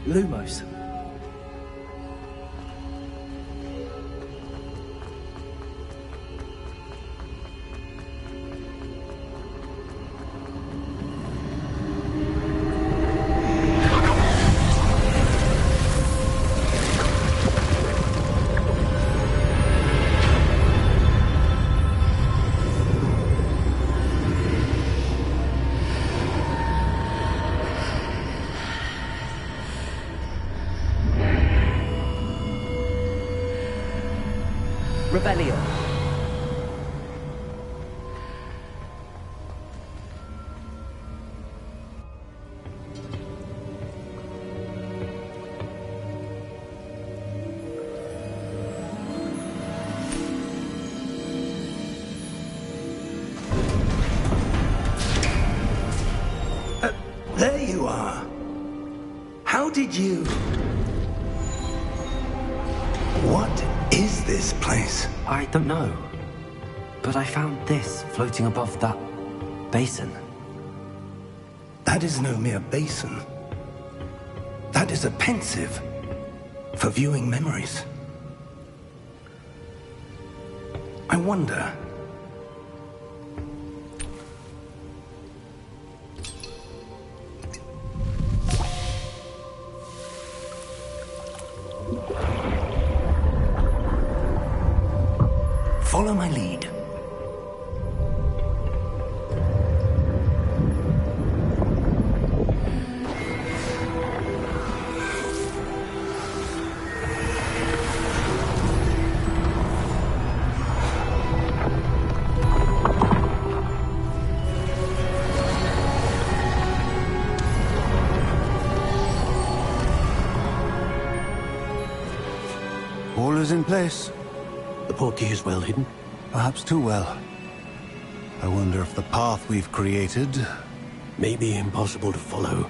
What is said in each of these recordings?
Lumos. Rebellion. There you are. How did you... What is this place? I don't know. But I found this floating above that basin. That is no mere basin. That is a pensive for viewing memories. I wonder... Follow my lead. All is in place. The portkey is well hidden. Perhaps too well. I wonder if the path we've created... May be impossible to follow.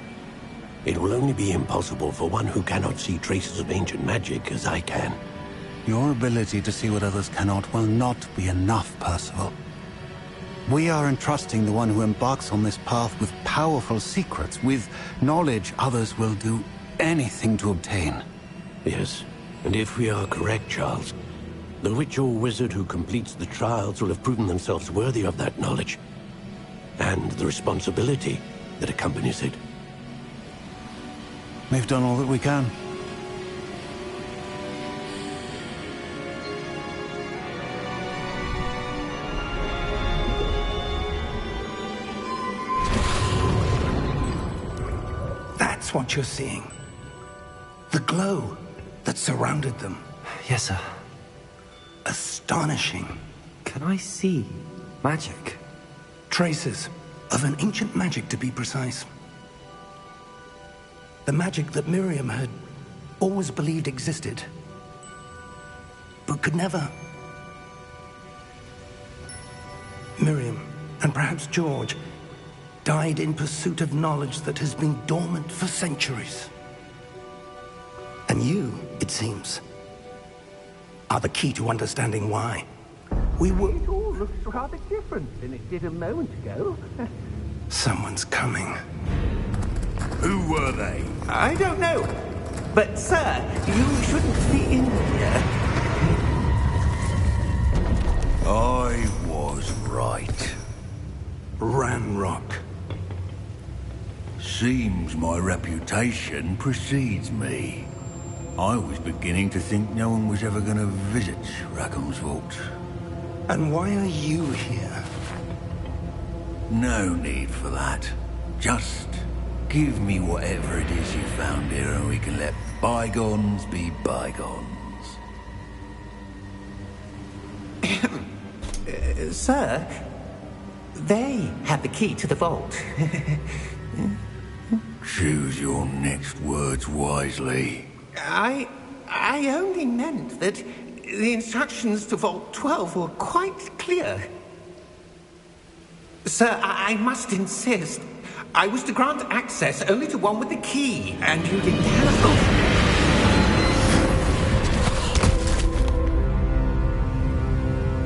It will only be impossible for one who cannot see traces of ancient magic as I can. Your ability to see what others cannot will not be enough, Percival. We are entrusting the one who embarks on this path with powerful secrets, with knowledge others will do anything to obtain. Yes, and if we are correct, Charles, the witch or wizard who completes the trials will have proven themselves worthy of that knowledge, and the responsibility that accompanies it. We've done all that we can. That's what you're seeing. The glow that surrounded them. Yes, sir. Astonishing. Can I see magic? Traces of an ancient magic, to be precise. The magic that Miriam had always believed existed, but could never. Miriam, and perhaps George, died in pursuit of knowledge that has been dormant for centuries. And you, it seems, are the key to understanding why. It all looks rather different than it did a moment ago. Someone's coming. Who were they? I don't know. But, sir, you shouldn't be in here. I was right. Ranrock. Seems my reputation precedes me. I was beginning to think no one was ever going to visit Rackham's vault. And why are you here? No need for that. Just give me whatever it is you found here and we can let bygones be bygones. Sir, they have the key to the vault. Choose your next words wisely. I only meant that the instructions to Vault 12 were quite clear. Sir, I must insist. I was to grant access only to one with the key, and you didn't have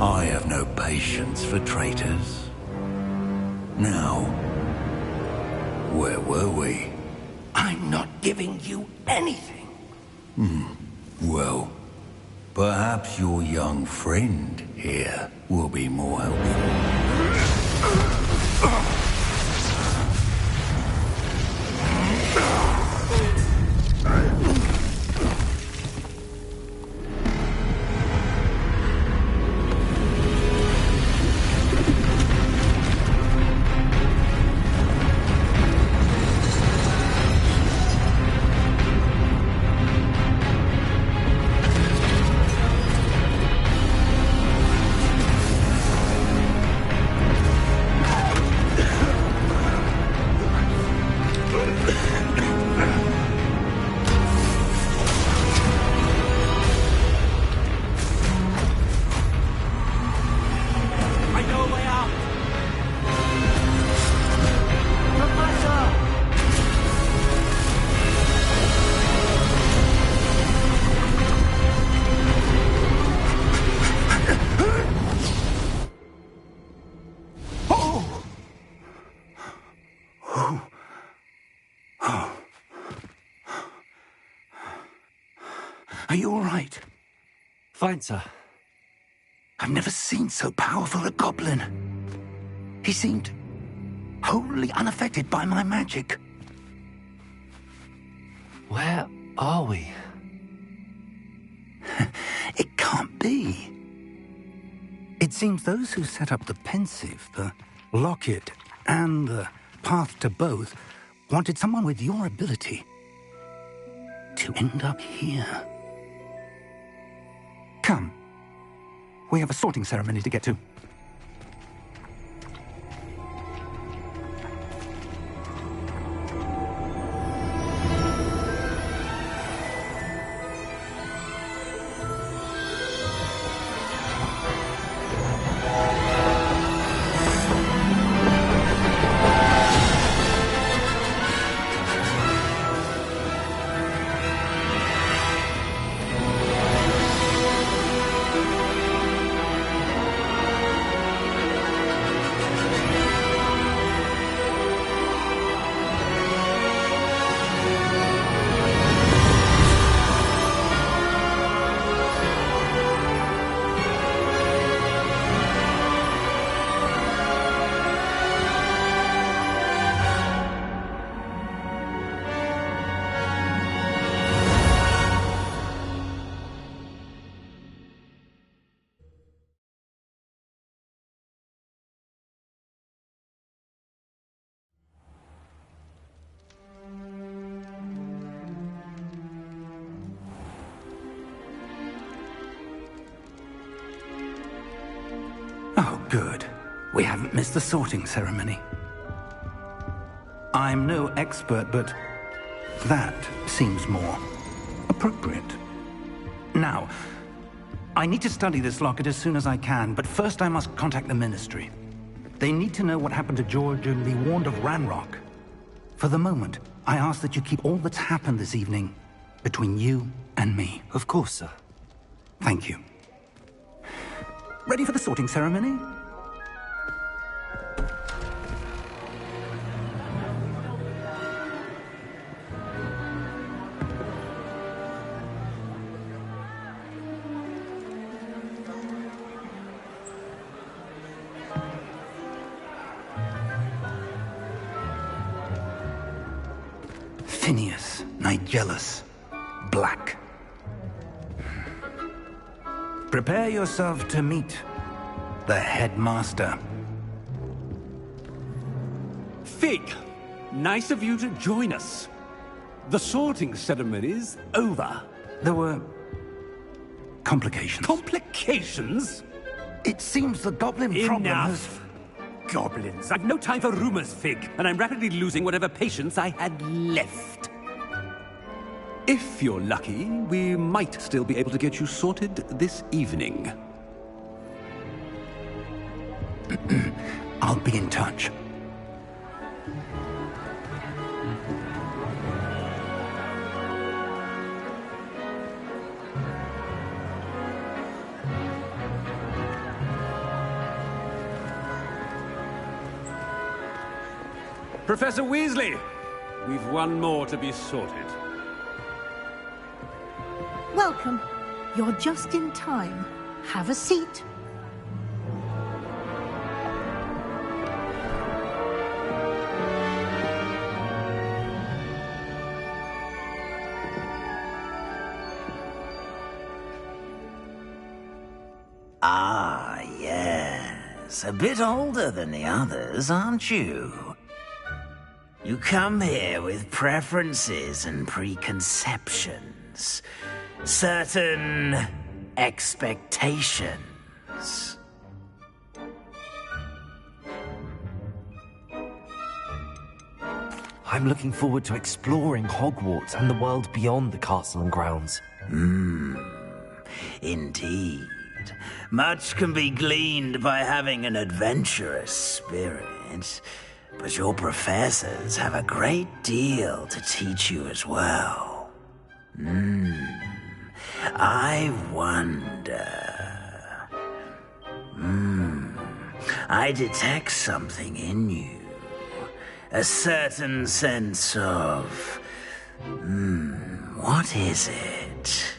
I have no patience for traitors. Now, where were we? I'm I'm not giving you anything. Well, perhaps your young friend here will be more helpful. Are you all right? Fine, sir. I've never seen so powerful a goblin. He seemed wholly unaffected by my magic. Where are we? It can't be. It seems those who set up the Pensieve, the Locket, and the Path to Both wanted someone with your ability to end up here. Come. We have a sorting ceremony to get to. Oh, good. We haven't missed the sorting ceremony. I'm no expert, but that seems more appropriate. Now, I need to study this locket as soon as I can, but first I must contact the Ministry. They need to know what happened to George and be warned of Ranrock. For the moment, I ask that you keep all that's happened this evening between you and me. Of course, sir. Thank you. Ready for the sorting ceremony? Phineas Nigellus Black. Prepare yourself to meet the headmaster. Fig, nice of you to join us. The sorting ceremony's over. There were complications. Complications? It seems the goblin problem has... Enough! Goblins. I've no time for rumors, Fig, and I'm rapidly losing whatever patience I had left. If you're lucky, we might still be able to get you sorted this evening. I'll be in touch. Professor Weasley, we've one more to be sorted. Welcome. You're just in time. Have a seat. Ah, yes. A bit older than the others, aren't you? You come here with preferences and preconceptions. Certain expectations. I'm looking forward to exploring Hogwarts and the world beyond the castle and grounds. Indeed. Much can be gleaned by having an adventurous spirit, but your professors have a great deal to teach you as well. I wonder... I detect something in you. A certain sense of... what is it?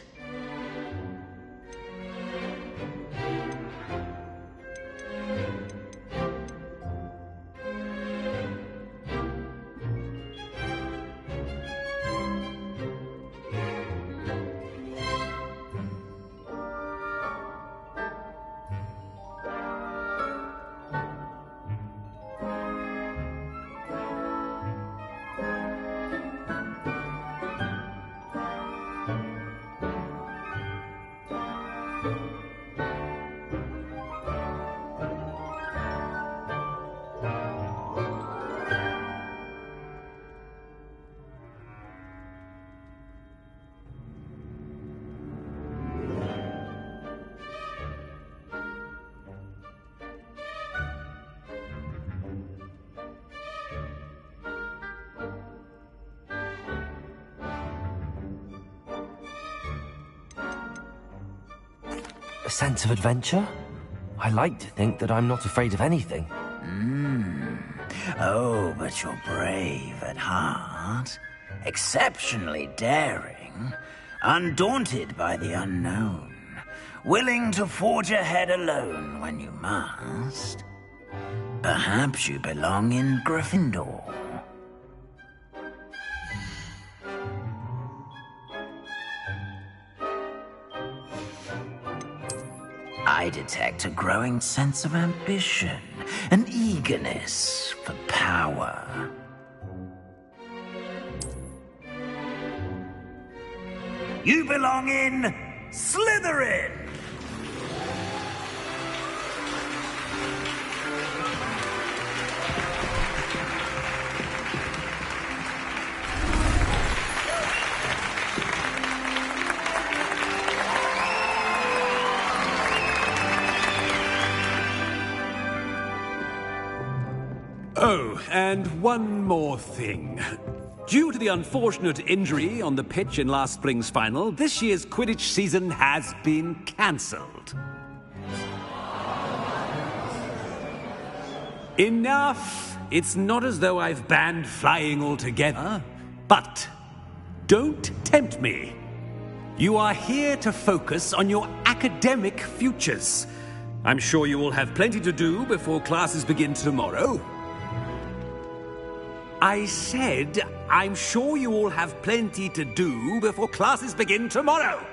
A sense of adventure? I like to think that I'm not afraid of anything. Oh, but you're brave at heart. Exceptionally daring. Undaunted by the unknown. Willing to forge ahead alone when you must. Perhaps you belong in Gryffindor. I detect a growing sense of ambition, an eagerness for power. You belong in Slytherin! Oh, and one more thing. Due to the unfortunate injury on the pitch in last spring's final, this year's Quidditch season has been cancelled. Enough! It's not as though I've banned flying altogether. But don't tempt me. You are here to focus on your academic futures. I'm sure you will have plenty to do before classes begin tomorrow. I said, I'm sure you all have plenty to do before classes begin tomorrow.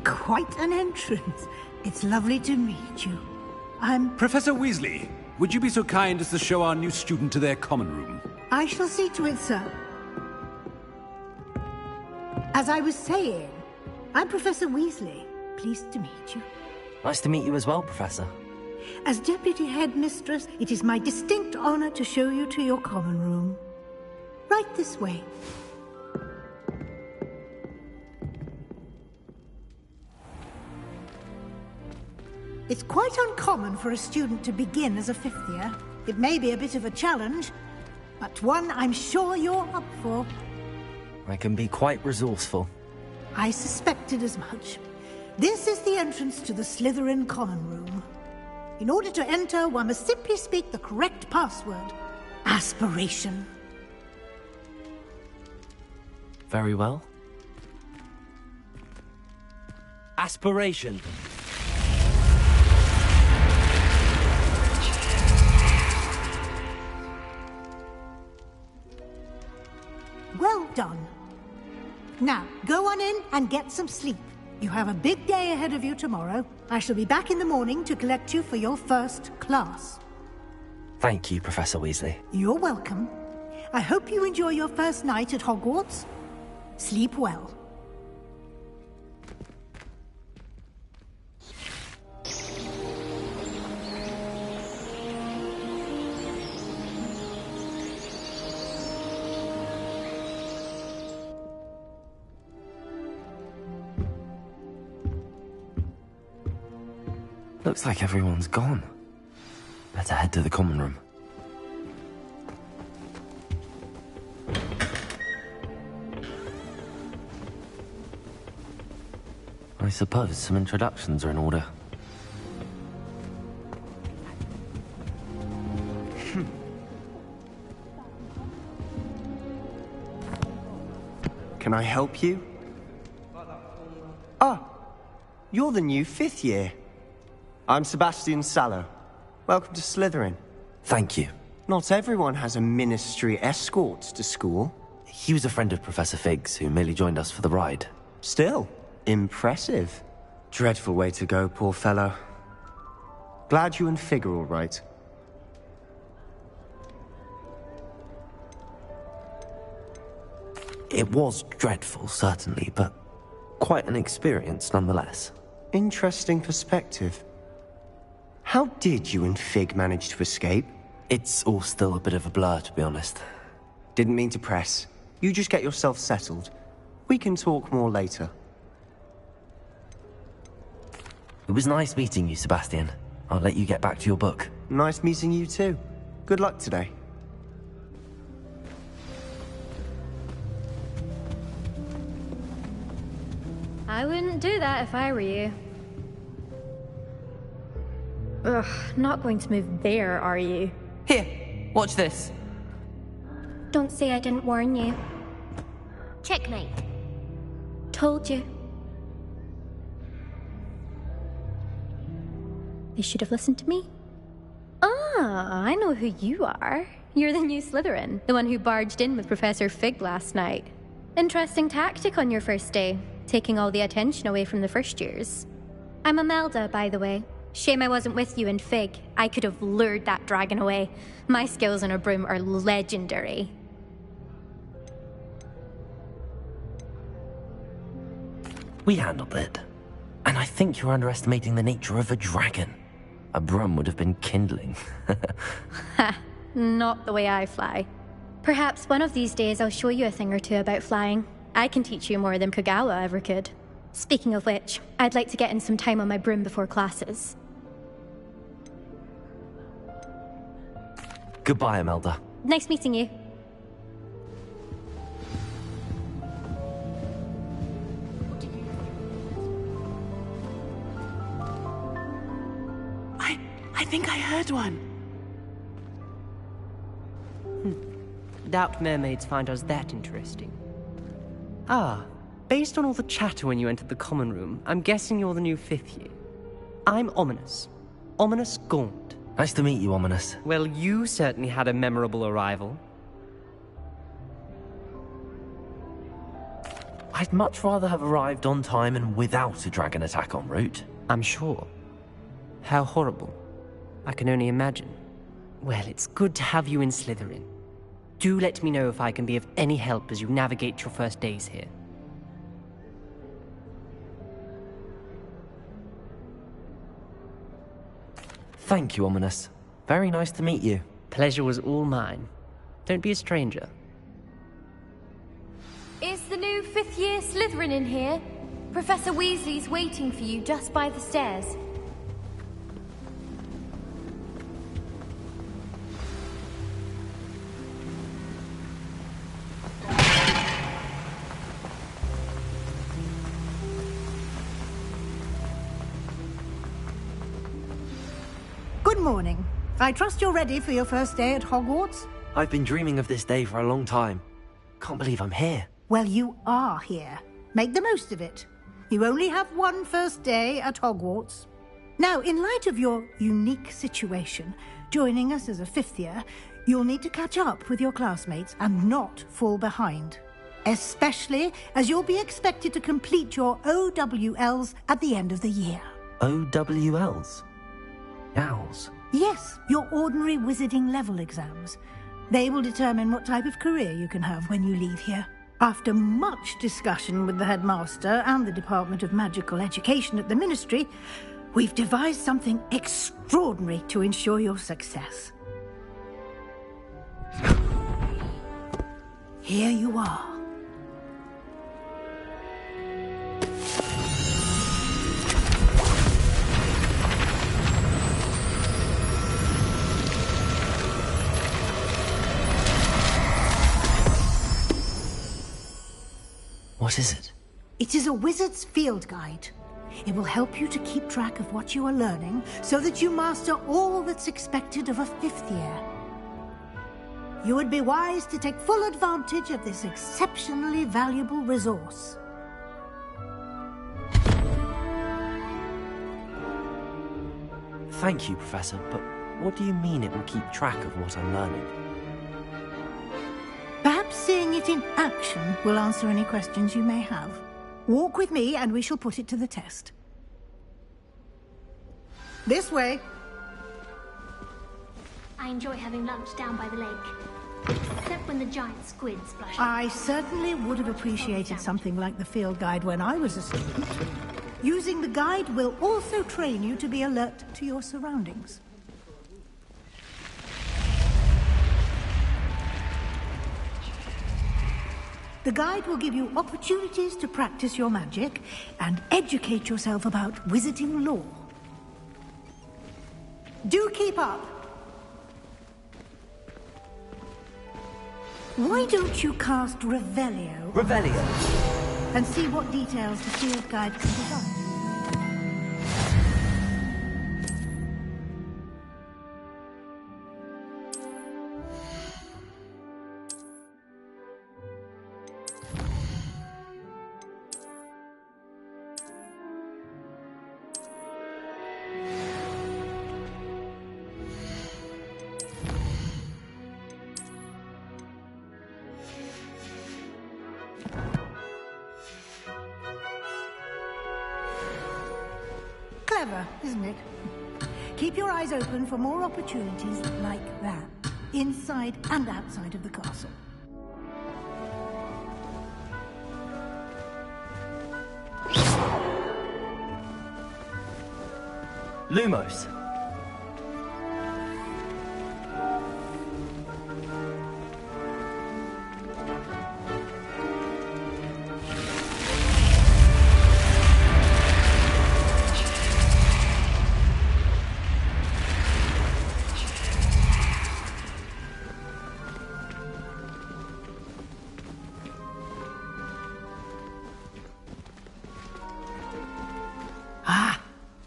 Quite an entrance. It's lovely to meet you. I'm... Professor Weasley, would you be so kind as to show our new student to their common room? I shall see to it, sir. As I was saying, I'm Professor Weasley. Pleased to meet you. Nice to meet you as well, Professor. As Deputy Headmistress, it is my distinct honor to show you to your common room. Right this way. It's quite uncommon for a student to begin as a fifth year. It may be a bit of a challenge, but one I'm sure you're up for. I can be quite resourceful. I suspected as much. This is the entrance to the Slytherin common room. In order to enter, one must simply speak the correct password. Aspiration. Very well. Aspiration. Well done. Now, go on in and get some sleep. You have a big day ahead of you tomorrow. I shall be back in the morning to collect you for your first class. Thank you, Professor Weasley. You're welcome. I hope you enjoy your first night at Hogwarts. Sleep well. Looks like everyone's gone. Better head to the common room. I suppose some introductions are in order. Can I help you? Ah, you're the new 5th year. I'm Sebastian Sallow. Welcome to Slytherin. Thank you. Not everyone has a ministry escort to school. He was a friend of Professor Fig's who merely joined us for the ride. Still, impressive. Dreadful way to go, poor fellow. Glad you and Fig are all right. It was dreadful, certainly, but quite an experience nonetheless. Interesting perspective. How did you and Fig manage to escape? It's all still a bit of a blur, to be honest. Didn't mean to press. You just get yourself settled. We can talk more later. It was nice meeting you, Sebastian. I'll let you get back to your book. Nice meeting you too. Good luck today. I wouldn't do that if I were you. Ugh, not going to move there, are you? Here, watch this. Don't say I didn't warn you. Checkmate. Told you. They should have listened to me. Ah, I know who you are. You're the new Slytherin, the one who barged in with Professor Fig last night. Interesting tactic on your first day, taking all the attention away from the first years. I'm Imelda, by the way. Shame I wasn't with you and Fig. I could have lured that dragon away. My skills on a broom are legendary. We handled it. And I think you're underestimating the nature of a dragon. A broom would have been kindling. Ha, not the way I fly. Perhaps one of these days I'll show you a thing or two about flying. I can teach you more than Kogawa ever could. Speaking of which, I'd like to get in some time on my broom before classes. Goodbye, Imelda. Nice meeting you. I think I heard one. Doubt mermaids find us that interesting. Ah, based on all the chatter when you entered the common room, I'm guessing you're the new 5th year. I'm Ominis. Ominis Gaunt. Nice to meet you, Ominis. Well, you certainly had a memorable arrival. I'd much rather have arrived on time and without a dragon attack en route. I'm sure. How horrible. I can only imagine. Well, it's good to have you in Slytherin. Do let me know if I can be of any help as you navigate your first days here. Thank you, Ominis. Very nice to meet you. Pleasure was all mine. Don't be a stranger. Is the new 5th year Slytherin in here? Professor Weasley's waiting for you just by the stairs. morning. I trust you're ready for your first day at Hogwarts? I've been dreaming of this day for a long time. Can't believe I'm here. Well, you are here. Make the most of it. You only have one first day at Hogwarts. Now, in light of your unique situation, joining us as a fifth year, you'll need to catch up with your classmates and not fall behind. Especially as you'll be expected to complete your OWLs at the end of the year. OWLs? Owls? Yes, your ordinary wizarding level exams. They will determine what type of career you can have when you leave here. After much discussion with the headmaster and the Department of Magical Education at the Ministry, we've devised something extraordinary to ensure your success. Here you are. What is it? It is a wizard's field guide. It will help you to keep track of what you are learning so that you master all that's expected of a fifth year. You would be wise to take full advantage of this exceptionally valuable resource. Thank you, Professor, but what do you mean it will keep track of what I'm learning? Perhaps seeing it in action will answer any questions you may have. Walk with me and we shall put it to the test. This way. I enjoy having lunch down by the lake. Except when the giant squid splash. I certainly would have appreciated something like the field guide when I was a student. Using the guide will also train you to be alert to your surroundings. The guide will give you opportunities to practice your magic and educate yourself about wizarding lore. Do keep up. Why don't you cast Revelio? Revelio? And see what details the field guide can provide. Clever, isn't it? Keep your eyes open for more opportunities like that, inside and outside of the castle. Lumos.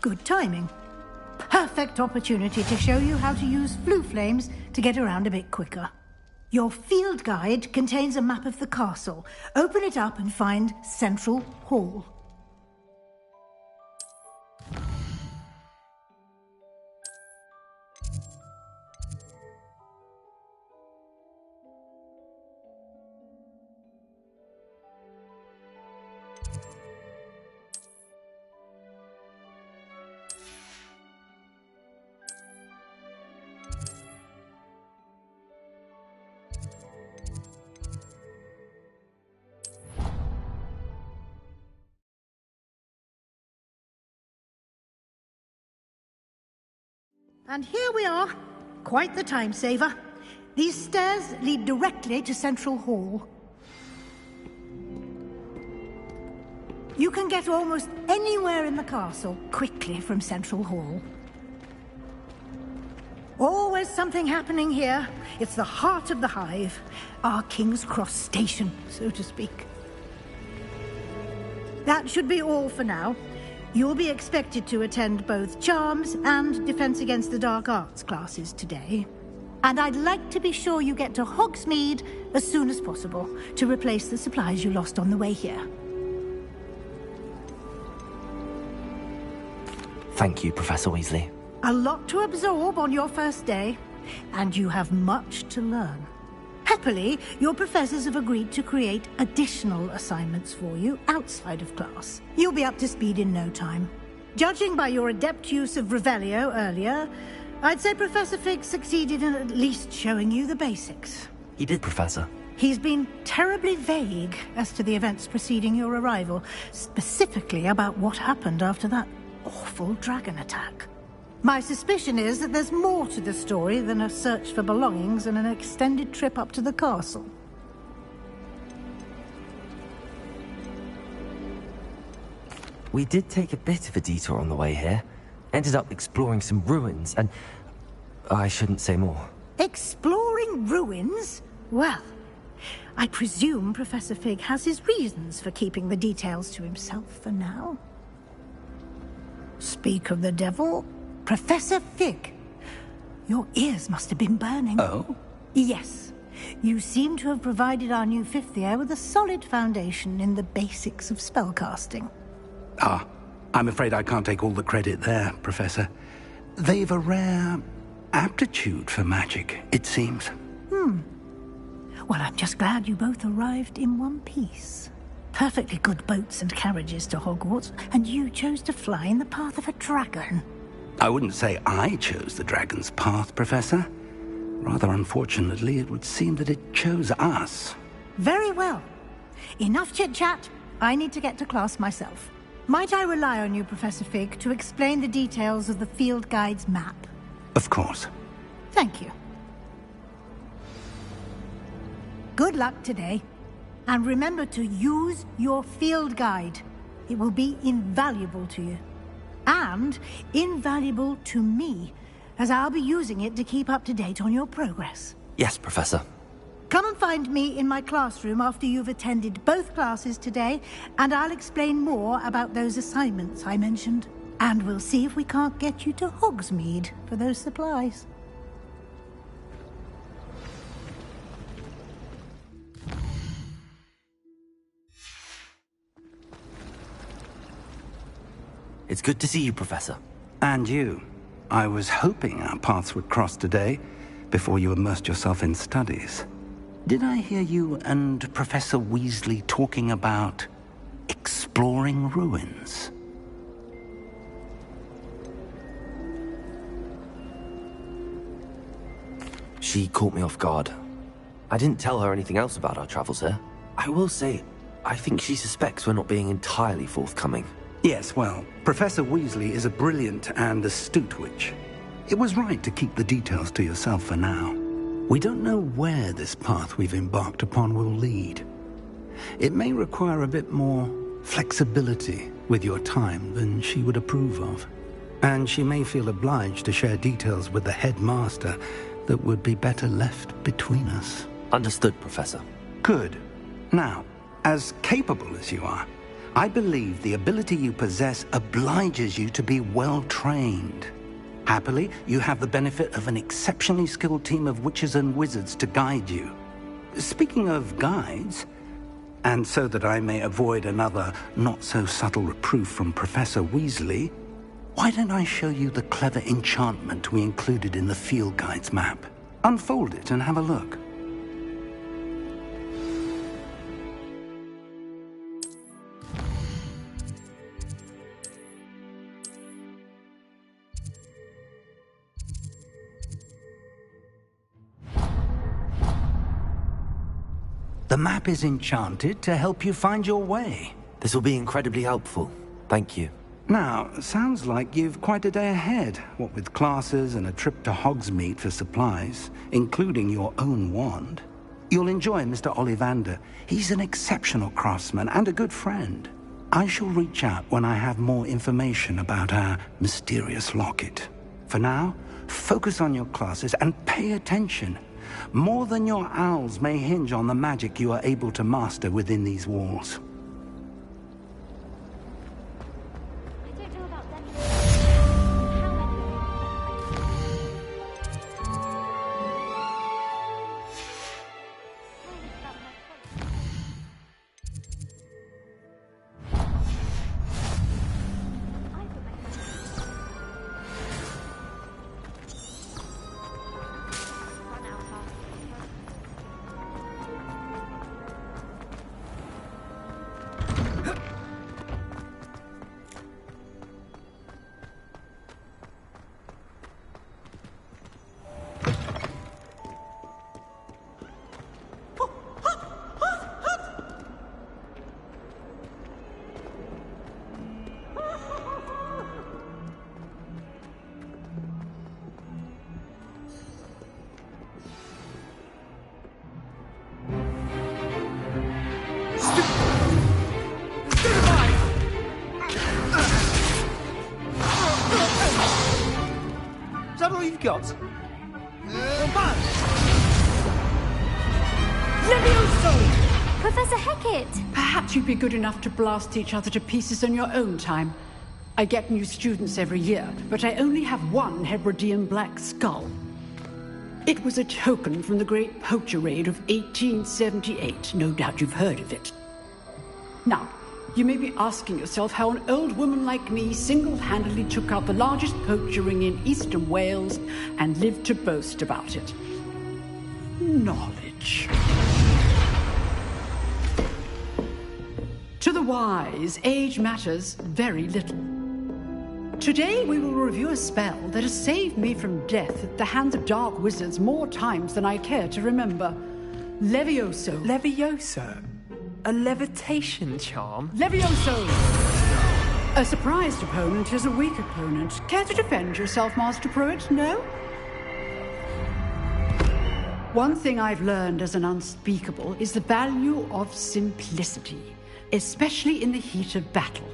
Good timing. Perfect opportunity to show you how to use flue flames to get around a bit quicker. Your field guide contains a map of the castle. Open it up and find Central Hall. And here we are. Quite the time saver. These stairs lead directly to Central Hall. You can get almost anywhere in the castle quickly from Central Hall. Always something happening here. It's the heart of the Hive. Our King's Cross station, so to speak. That should be all for now. You'll be expected to attend both Charms and Defense Against the Dark Arts classes today. And I'd like to be sure you get to Hogsmeade as soon as possible to replace the supplies you lost on the way here. Thank you, Professor Weasley. A lot to absorb on your first day, and you have much to learn. Happily, your professors have agreed to create additional assignments for you outside of class. You'll be up to speed in no time. Judging by your adept use of Revelio earlier, I'd say Professor Fig succeeded in at least showing you the basics. He did, Professor. He's been terribly vague as to the events preceding your arrival, specifically about what happened after that awful dragon attack. My suspicion is that there's more to the story than a search for belongings and an extended trip up to the castle. We did take a bit of a detour on the way here. Ended up exploring some ruins, and I shouldn't say more. Exploring ruins? Well, I presume Professor Fig has his reasons for keeping the details to himself for now. Speak of the devil, Professor Fig. Your ears must have been burning. Oh? Yes. You seem to have provided our new fifth year with a solid foundation in the basics of spellcasting. Ah, I'm afraid I can't take all the credit there, Professor. They've a rare aptitude for magic, it seems. Well, I'm just glad you both arrived in one piece. Perfectly good boats and carriages to Hogwarts, and you chose to fly in the path of a dragon. I wouldn't say I chose the dragon's path, Professor. Rather unfortunately, it would seem that it chose us. Very well. Enough chit-chat. I need to get to class myself. Might I rely on you, Professor Fig, to explain the details of the field guide's map? Of course. Thank you. Good luck today. And remember to use your field guide. It will be invaluable to you. And invaluable to me, as I'll be using it to keep up to date on your progress. Yes, Professor. Come and find me in my classroom after you've attended both classes today, and I'll explain more about those assignments I mentioned. And we'll see if we can't get you to Hogsmeade for those supplies. It's good to see you, Professor. And you. I was hoping our paths would cross today, before you immersed yourself in studies. Did I hear you and Professor Weasley talking about exploring ruins? She caught me off guard. I didn't tell her anything else about our travels here. I will say, I think she suspects we're not being entirely forthcoming. Yes, well, Professor Weasley is a brilliant and astute witch. It was right to keep the details to yourself for now. We don't know where this path we've embarked upon will lead. It may require a bit more flexibility with your time than she would approve of. And she may feel obliged to share details with the headmaster that would be better left between us. Understood, Professor. Good. Now, as capable as you are, I believe the ability you possess obliges you to be well trained. Happily, you have the benefit of an exceptionally skilled team of witches and wizards to guide you. Speaking of guides, and so that I may avoid another not-so-subtle reproof from Professor Weasley, why don't I show you the clever enchantment we included in the field guide's map? Unfold it and have a look. The map is enchanted to help you find your way. This will be incredibly helpful. Thank you. Now, sounds like you've quite a day ahead, what with classes and a trip to Hogsmeade for supplies, including your own wand. You'll enjoy Mr. Ollivander. He's an exceptional craftsman and a good friend. I shall reach out when I have more information about our mysterious locket. For now, focus on your classes and pay attention. More than your owls may hinge on the magic you are able to master within these walls. I we've got... Levioso! Professor Hecat! Perhaps you'd be good enough to blast each other to pieces in your own time. I get new students every year, but I only have one Hebridean black skull. It was a token from the Great Poacher Raid of 1878. No doubt you've heard of it. Now, you may be asking yourself how an old woman like me single-handedly took out the largest poacher ring in eastern Wales and lived to boast about it. Knowledge. To the wise, age matters very little. Today we will review a spell that has saved me from death at the hands of dark wizards more times than I care to remember. Levioso. Levioso? A levitation charm? Levioso! A surprised opponent is a weak opponent. Care to defend yourself, Master Pruitt? No? One thing I've learned as an unspeakable is the value of simplicity, especially in the heat of battle.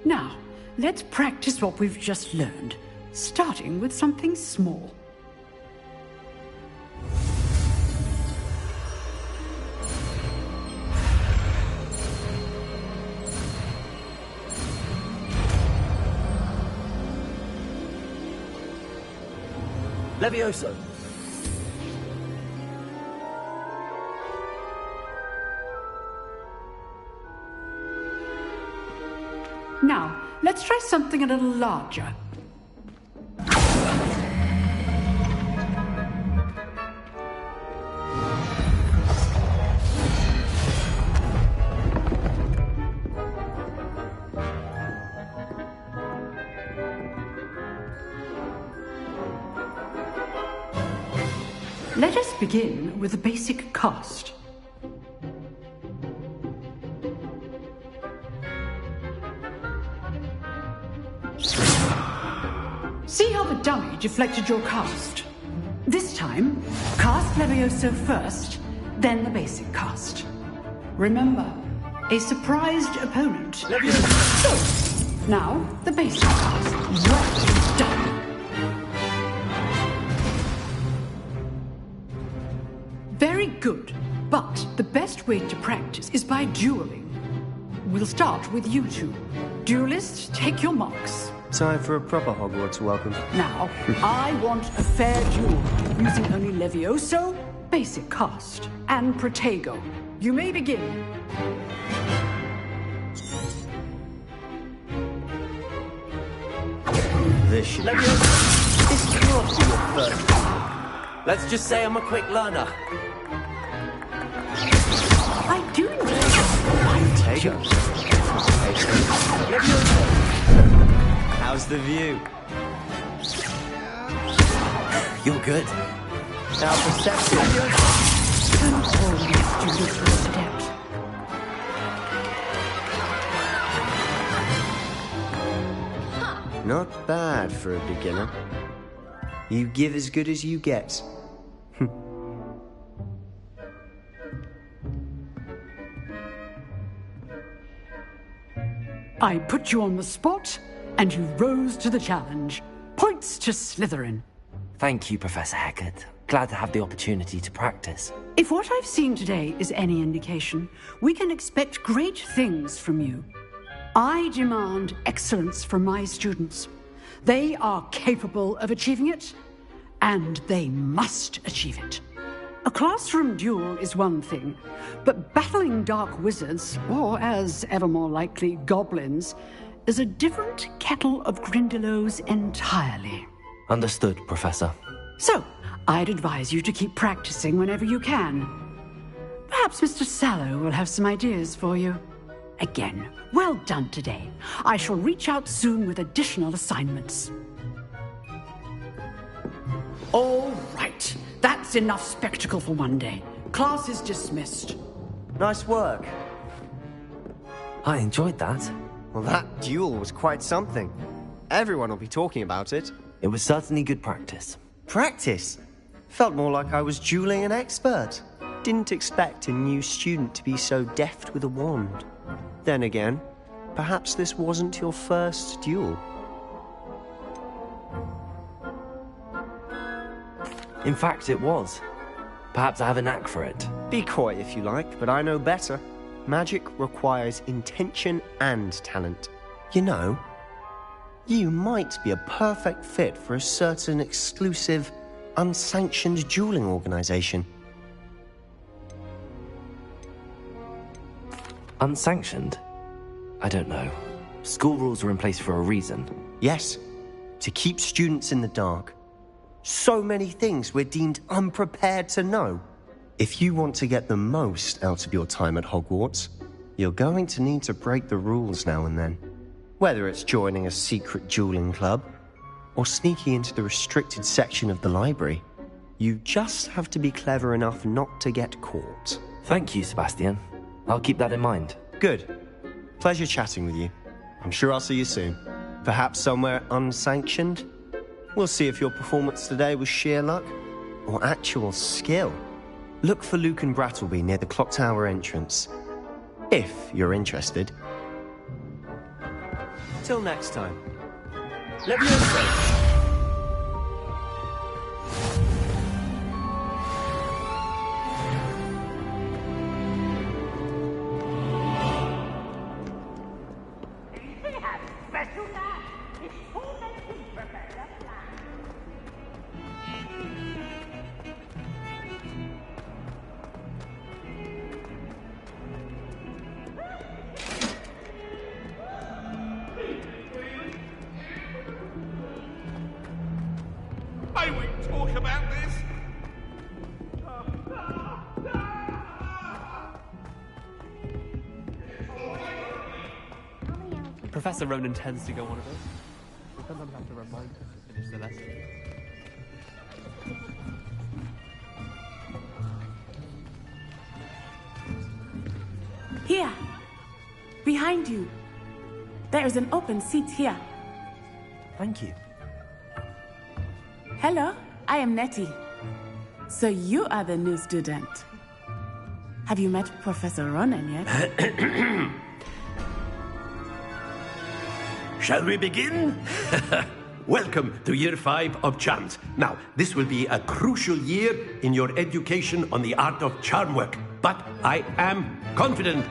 Now, let's practice what we've just learned, starting with something small. Levioso! Now, let's try something a little larger. Let us begin with a basic cast. See how the dummy deflected your cast? This time, cast Levioso first, then the basic cast. Remember, a surprised opponent. Levioso! Now, the basic cast. Well done. Very good, but the best way to practice is by dueling. We'll start with you two. Duelists, take your marks. Time for a proper Hogwarts welcome. Now, I want a fair duel, using only Levioso, basic cast, and Protego. You may begin. This should be... This can't be your first. Let's just say I'm a quick learner. I do enjoy Protego. How's the view? You're good. Now perception. Don't always do little steps. Not bad for a beginner. You give as good as you get. I put you on the spot, and you rose to the challenge. Points to Slytherin. Thank you, Professor Hecat. Glad to have the opportunity to practice. If what I've seen today is any indication, we can expect great things from you. I demand excellence from my students. They are capable of achieving it, and they must achieve it. A classroom duel is one thing, but battling dark wizards, or as ever more likely, goblins, is a different kettle of Grindylows entirely. Understood, Professor. So, I'd advise you to keep practicing whenever you can. Perhaps Mr. Sallow will have some ideas for you. Again, well done today. I shall reach out soon with additional assignments. All right. That's enough spectacle for one day. Class is dismissed. Nice work. I enjoyed that. Well, that duel was quite something. Everyone will be talking about it. It was certainly good practice. Practice? Felt more like I was dueling an expert. Didn't expect a new student to be so deft with a wand. Then again, perhaps this wasn't your first duel. In fact, it was. Perhaps I have a knack for it. Be coy if you like, but I know better. Magic requires intention and talent. You know, you might be a perfect fit for a certain exclusive, unsanctioned dueling organization. Unsanctioned? I don't know. School rules are in place for a reason. Yes, to keep students in the dark. So many things we're deemed unprepared to know. If you want to get the most out of your time at Hogwarts, you're going to need to break the rules now and then. Whether it's joining a secret dueling club, or sneaking into the restricted section of the library, you just have to be clever enough not to get caught. Thank you, Sebastian. I'll keep that in mind. Good. Pleasure chatting with you. I'm sure I'll see you soon. Perhaps somewhere unsanctioned? We'll see if your performance today was sheer luck or actual skill. Look for Lucan Brattleby near the Clock Tower entrance, if you're interested. Till next time. Leviosa! I won't talk about this. Professor Ronan tends to go on a bit. We sometimes have to remind her to finish the lesson. Here! Behind you! There is an open seat here. Thank you. Hello, I am Nettie. So you are the new student. Have you met Professor Ronan yet? Shall we begin? Welcome to Year 5 of Charms. Now, this will be a crucial year in your education on the art of charm work. But I am confident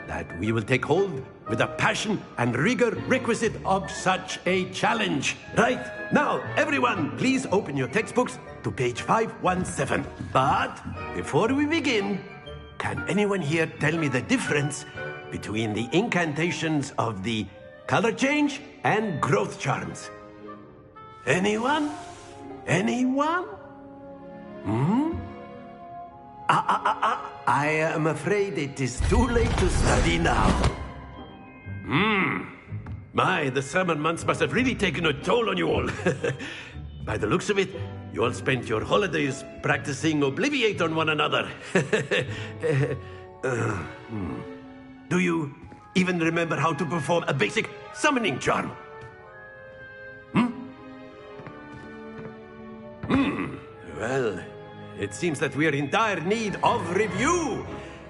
that we will take hold with the passion and rigor requisite of such a challenge. Right, now, everyone, please open your textbooks to page 517. But before we begin, can anyone here tell me the difference between the incantations of the color change and growth charms? Anyone? Anyone? I am afraid it is too late to study now. My, the summer months must have really taken a toll on you all. By the looks of it, you all spent your holidays practicing Obliviate on one another. Do you even remember how to perform a basic summoning charm? Well, it seems that we are in dire need of review.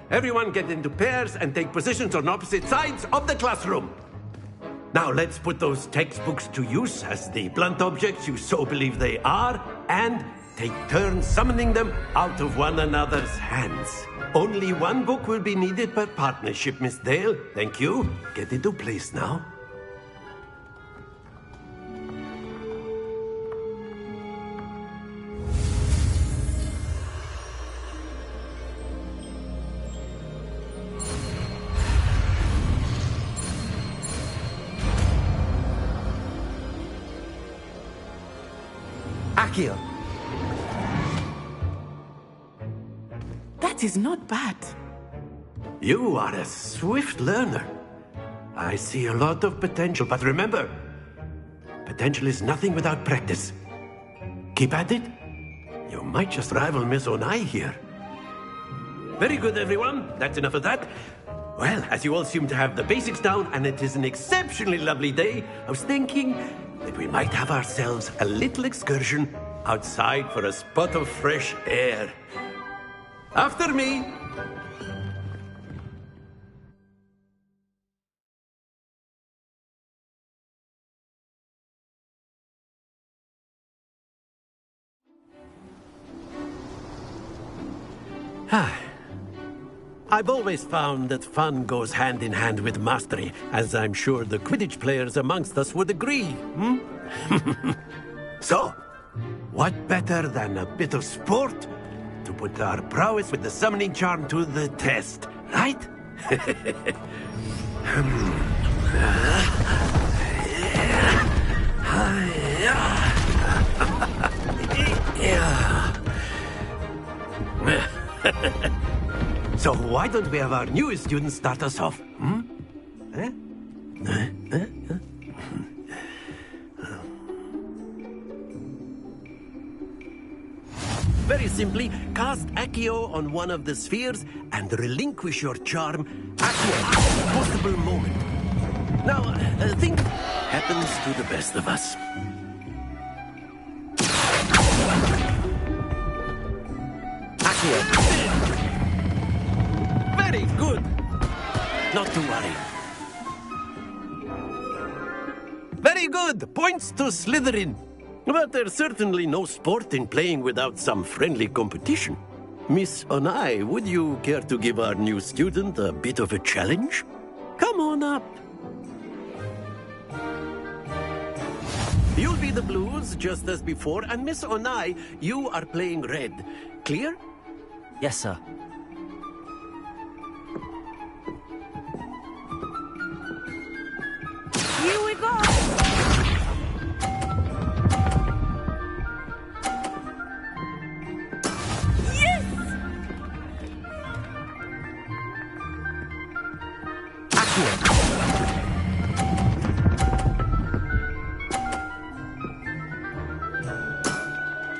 Everyone get into pairs and take positions on opposite sides of the classroom. Now let's put those textbooks to use as the blunt objects you so believe they are, and take turns summoning them out of one another's hands. Only one book will be needed per partnership, Miss Dale. Thank you. Get into place now. Accio. That is not bad. You are a swift learner. I see a lot of potential, but remember, potential is nothing without practice. Keep at it. You might just rival Miss Onai here. Very good, everyone. That's enough of that. Well, as you all seem to have the basics down, and it is an exceptionally lovely day, I was thinking that we might have ourselves a little excursion outside for a spot of fresh air. After me. I've always found that fun goes hand in hand with mastery, as I'm sure the Quidditch players amongst us would agree, So, what better than a bit of sport to put our prowess with the summoning charm to the test, right? So why don't we have our newest student start us off? Very simply, cast Accio on one of the spheres and relinquish your charm at the possible moment. Now, think happens to the best of us. Accio. Very good. Not to worry. Very good. Points to Slytherin. But there's certainly no sport in playing without some friendly competition. Miss Onai, would you care to give our new student a bit of a challenge? Come on up. You'll be the blues, just as before, and Miss Onai, you are playing red. Clear? Yes, sir. Here we go!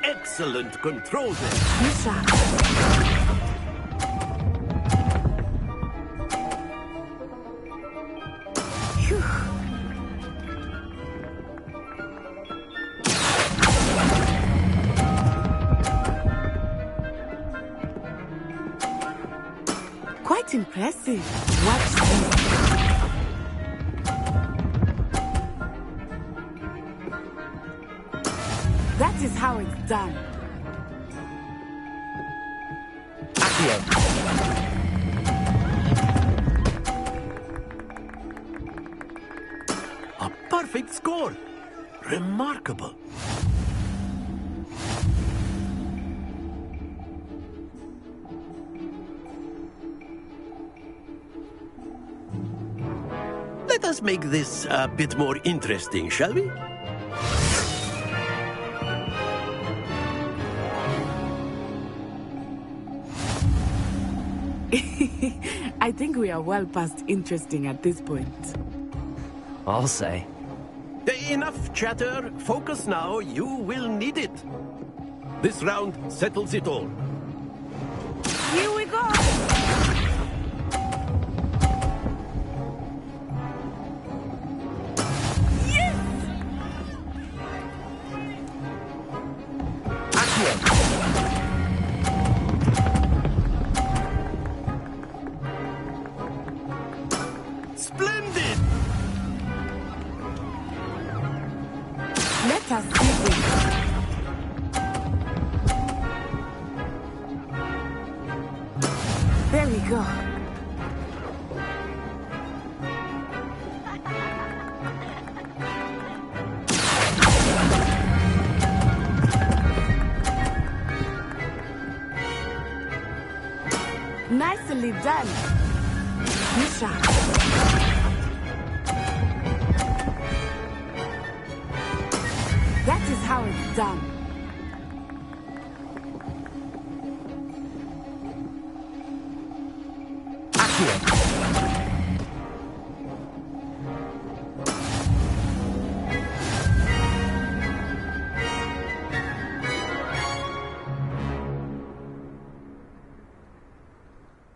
Excellent control there. Quite impressive. Watch this. That is how it's done. A perfect score. Remarkable. Let us make this a bit more interesting, shall we? I think we are well past interesting at this point. I'll say. Enough chatter. Focus now. You will need it. This round settles it all. Here we go! Splendid! Let us see this. There we go. Nicely done. Misha. That is how it's done.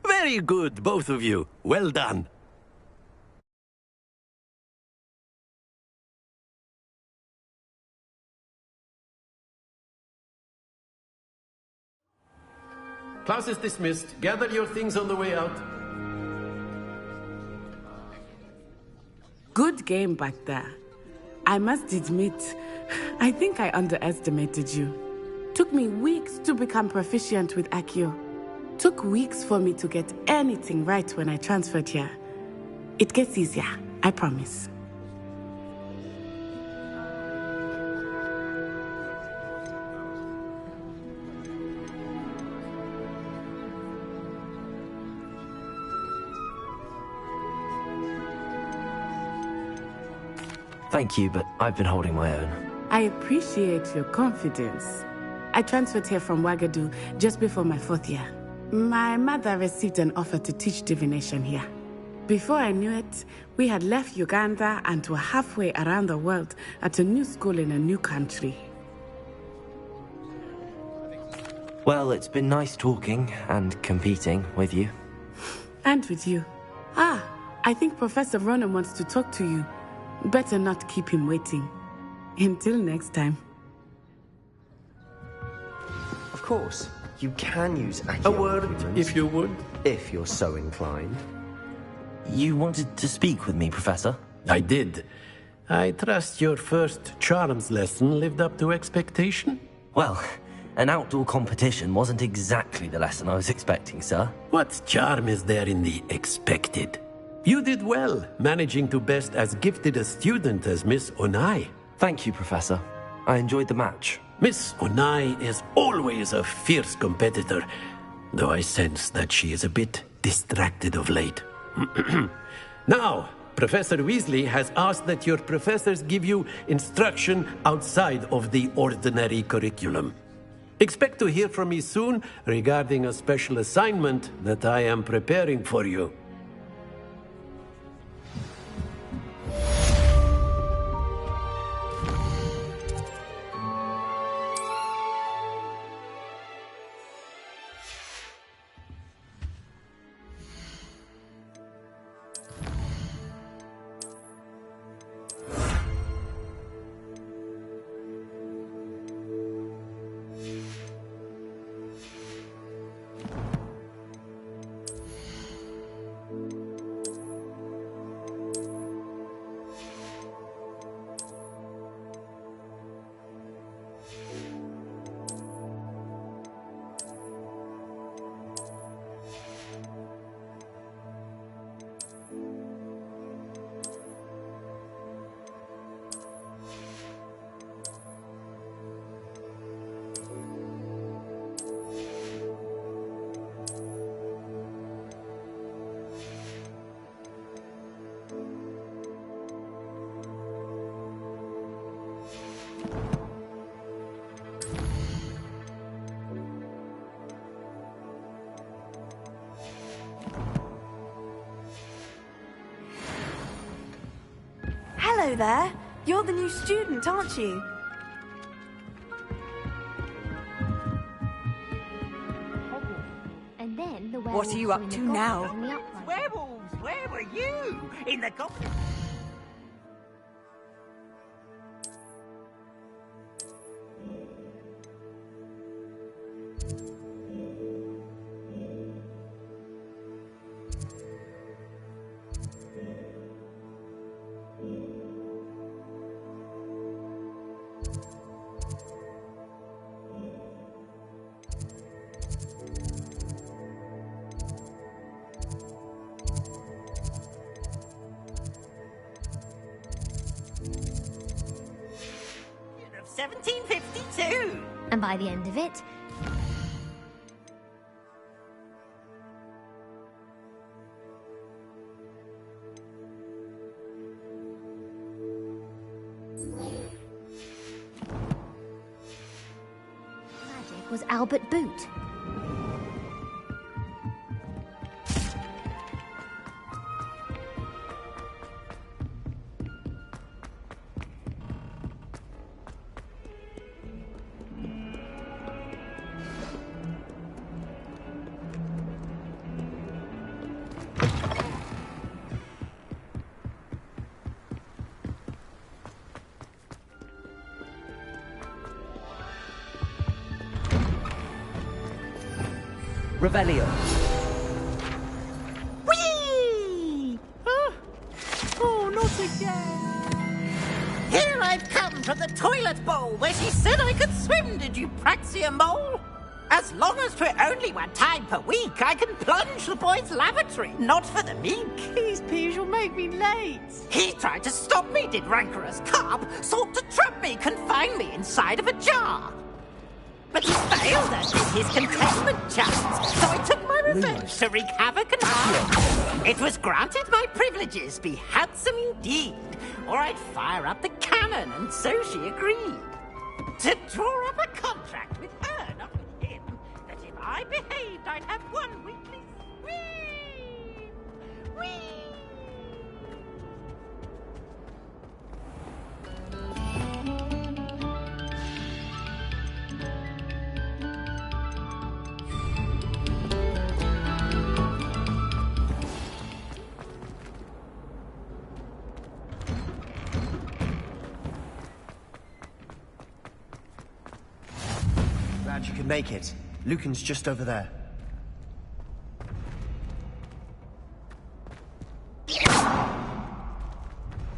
Very good, both of you. Well done. Class is dismissed. Gather your things on the way out. Good game back there. I must admit, I think I underestimated you. Took me weeks to become proficient with Accio. took weeks for me to get anything right when I transferred here. It gets easier, I promise. Thank you, but I've been holding my own. I appreciate your confidence. I transferred here from Wagadu just before my 4th year. My mother received an offer to teach divination here. Before I knew it, we had left Uganda and were halfway around the world at a new school in a new country. Well, it's been nice talking and competing with you. And with you. I think Professor Ronan wants to talk to you. Better not keep him waiting. Until next time. Of course, you can use A word, if you would. If you're so inclined. You wanted to speak with me, Professor? I did. I trust your first charms lesson lived up to expectation? Well, an outdoor competition wasn't exactly the lesson I was expecting, sir. What charm is there in the expected? You did well, managing to best as gifted a student as Miss Onai. Thank you, Professor. I enjoyed the match. Miss Onai is always a fierce competitor, though I sense that she is a bit distracted of late. Now, Professor Weasley has asked that your professors give you instruction outside of the ordinary curriculum. Expect to hear from me soon regarding a special assignment that I am preparing for you. Hello there. You're the new student, aren't you? And then the What are you up to now? Werewolves, where were you? In the goblin... of 1752. And by the end of it, magic was Albert Boot. Revelio. Whee! Oh, not again. Here I've come from the toilet bowl where she said I could swim, did you Praxia mole? As long as for only 1 time per week, I can plunge the boy's lavatory. Not for the meek. Please, Peeves, you'll make me late. He tried to stop me, did rancorous carp. Sought to trap me, confine me inside of a jar. But he failed as did his containment charms, so I took my revenge to wreak havoc and harm. It was granted my privileges be handsome indeed, or I'd fire up the cannon, and so she agreed. To draw up a contract with her, not with him, that if I behaved, I'd have 1 weekly swing. Whee! Glad you could make it. Lucan's just over there.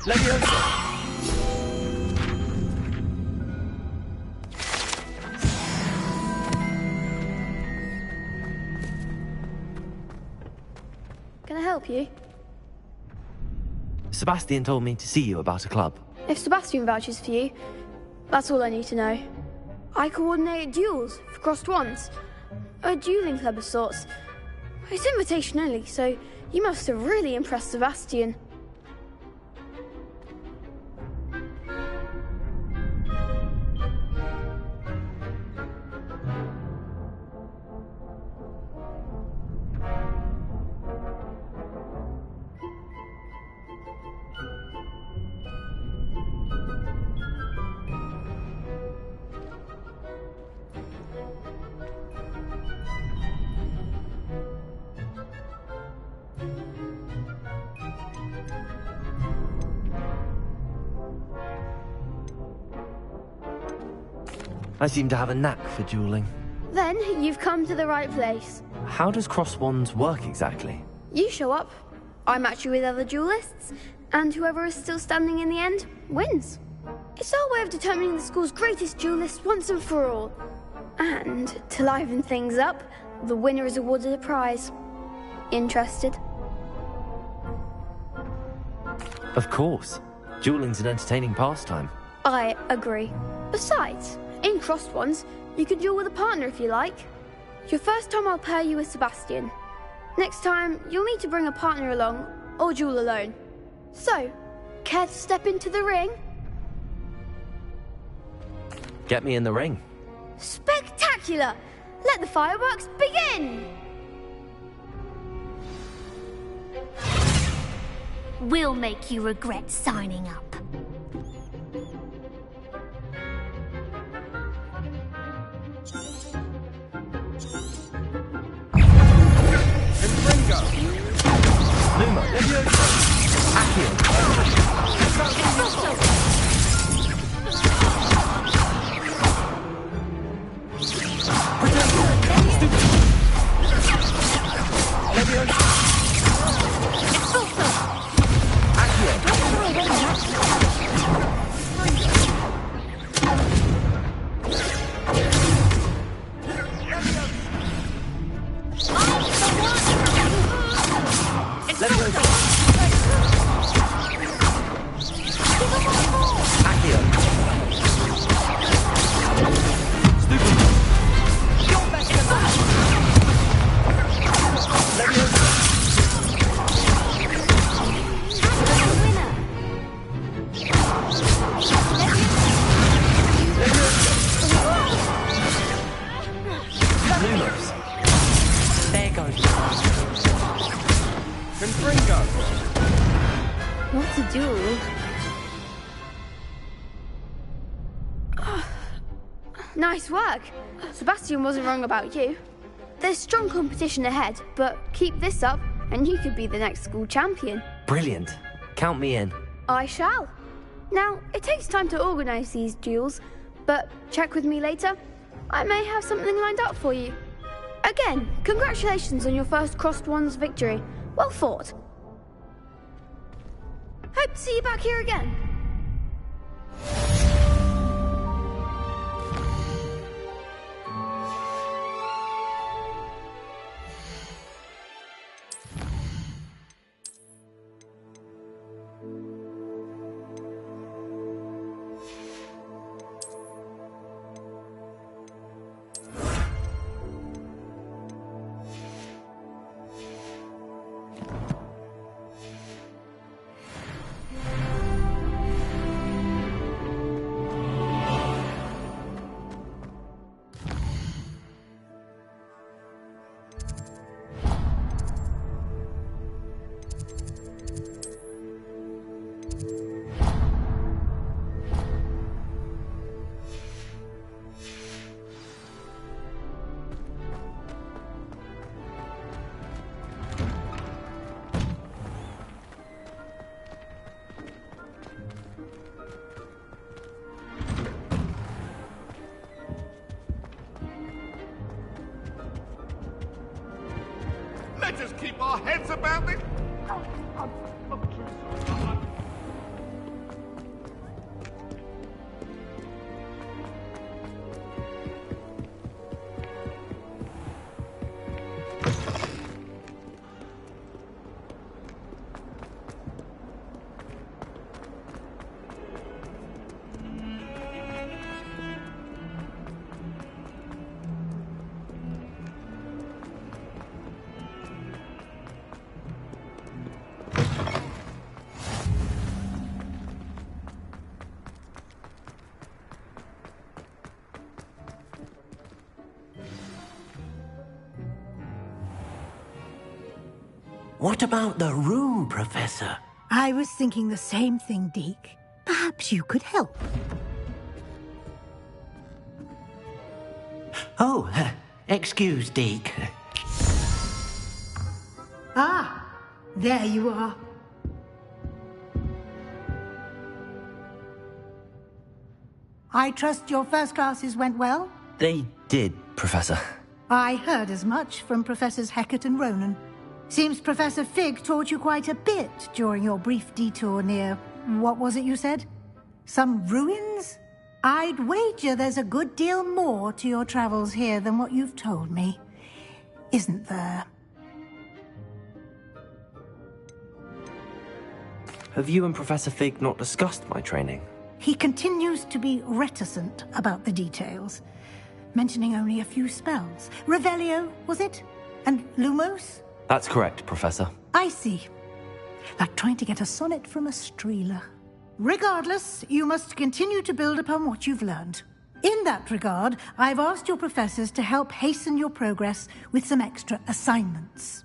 Leviosa! Can I help you? Sebastian told me to see you about a club. If Sebastian vouches for you, that's all I need to know. I coordinate duels for crossed wands. A dueling club of sorts. It's invitation only, so you must have really impressed Sebastian. I seem to have a knack for dueling. Then you've come to the right place. How does cross wands work exactly? You show up, I match you with other duelists, and whoever is still standing in the end wins. It's our way of determining the school's greatest duelist once and for all. And to liven things up, the winner is awarded a prize. Interested? Of course. Dueling's an entertaining pastime. I agree. Besides, in crossed ones, you can duel with a partner if you like. Your first time I'll pair you with Sebastian. Next time, you'll need to bring a partner along, or duel alone. So, care to step into the ring? Get me in the ring. Spectacular! Let the fireworks begin! We'll make you regret signing up. Luma, Accio. What to do? Nice work. Sebastian wasn't wrong about you. There's strong competition ahead, but keep this up and you could be the next school champion. Brilliant. Count me in. I shall. Now, it takes time to organise these duels, but check with me later. I may have something lined up for you. Again, congratulations on your first Crossed Wands victory. Well fought. Hope to see you back here again. our heads about this? What about the room, Professor? I was thinking the same thing, Deke. Perhaps you could help. Oh, excuse, Deke. Ah, there you are. I trust your first classes went well? They did, Professor. I heard as much from Professors Hecat and Ronan. Seems Professor Fig taught you quite a bit during your brief detour near... what was it you said? Some ruins? I'd wager there's a good deal more to your travels here than what you've told me. Isn't there? Have you and Professor Fig not discussed my training? He continues to be reticent about the details, mentioning only a few spells. Revelio, was it? And Lumos? That's correct, Professor. I see. Like trying to get a sonnet from a Streeler. Regardless, you must continue to build upon what you've learned. In that regard, I've asked your professors to help hasten your progress with some extra assignments.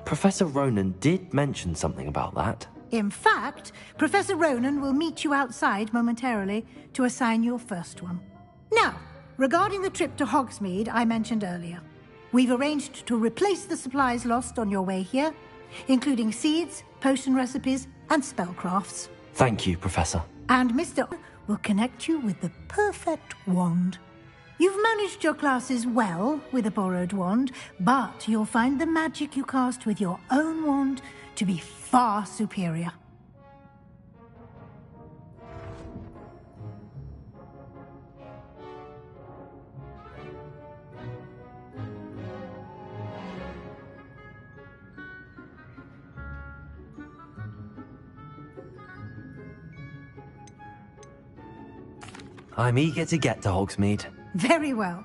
Professor Ronan did mention something about that. In fact, Professor Ronan will meet you outside momentarily to assign your first one. Now, regarding the trip to Hogsmeade I mentioned earlier, we've arranged to replace the supplies lost on your way here, including seeds, potion recipes, and spellcrafts. Thank you, Professor. And Mr. will connect you with the perfect wand. You've managed your classes well with a borrowed wand, but you'll find the magic you cast with your own wand to be far superior. I'm eager to get to Hogsmeade. Very well.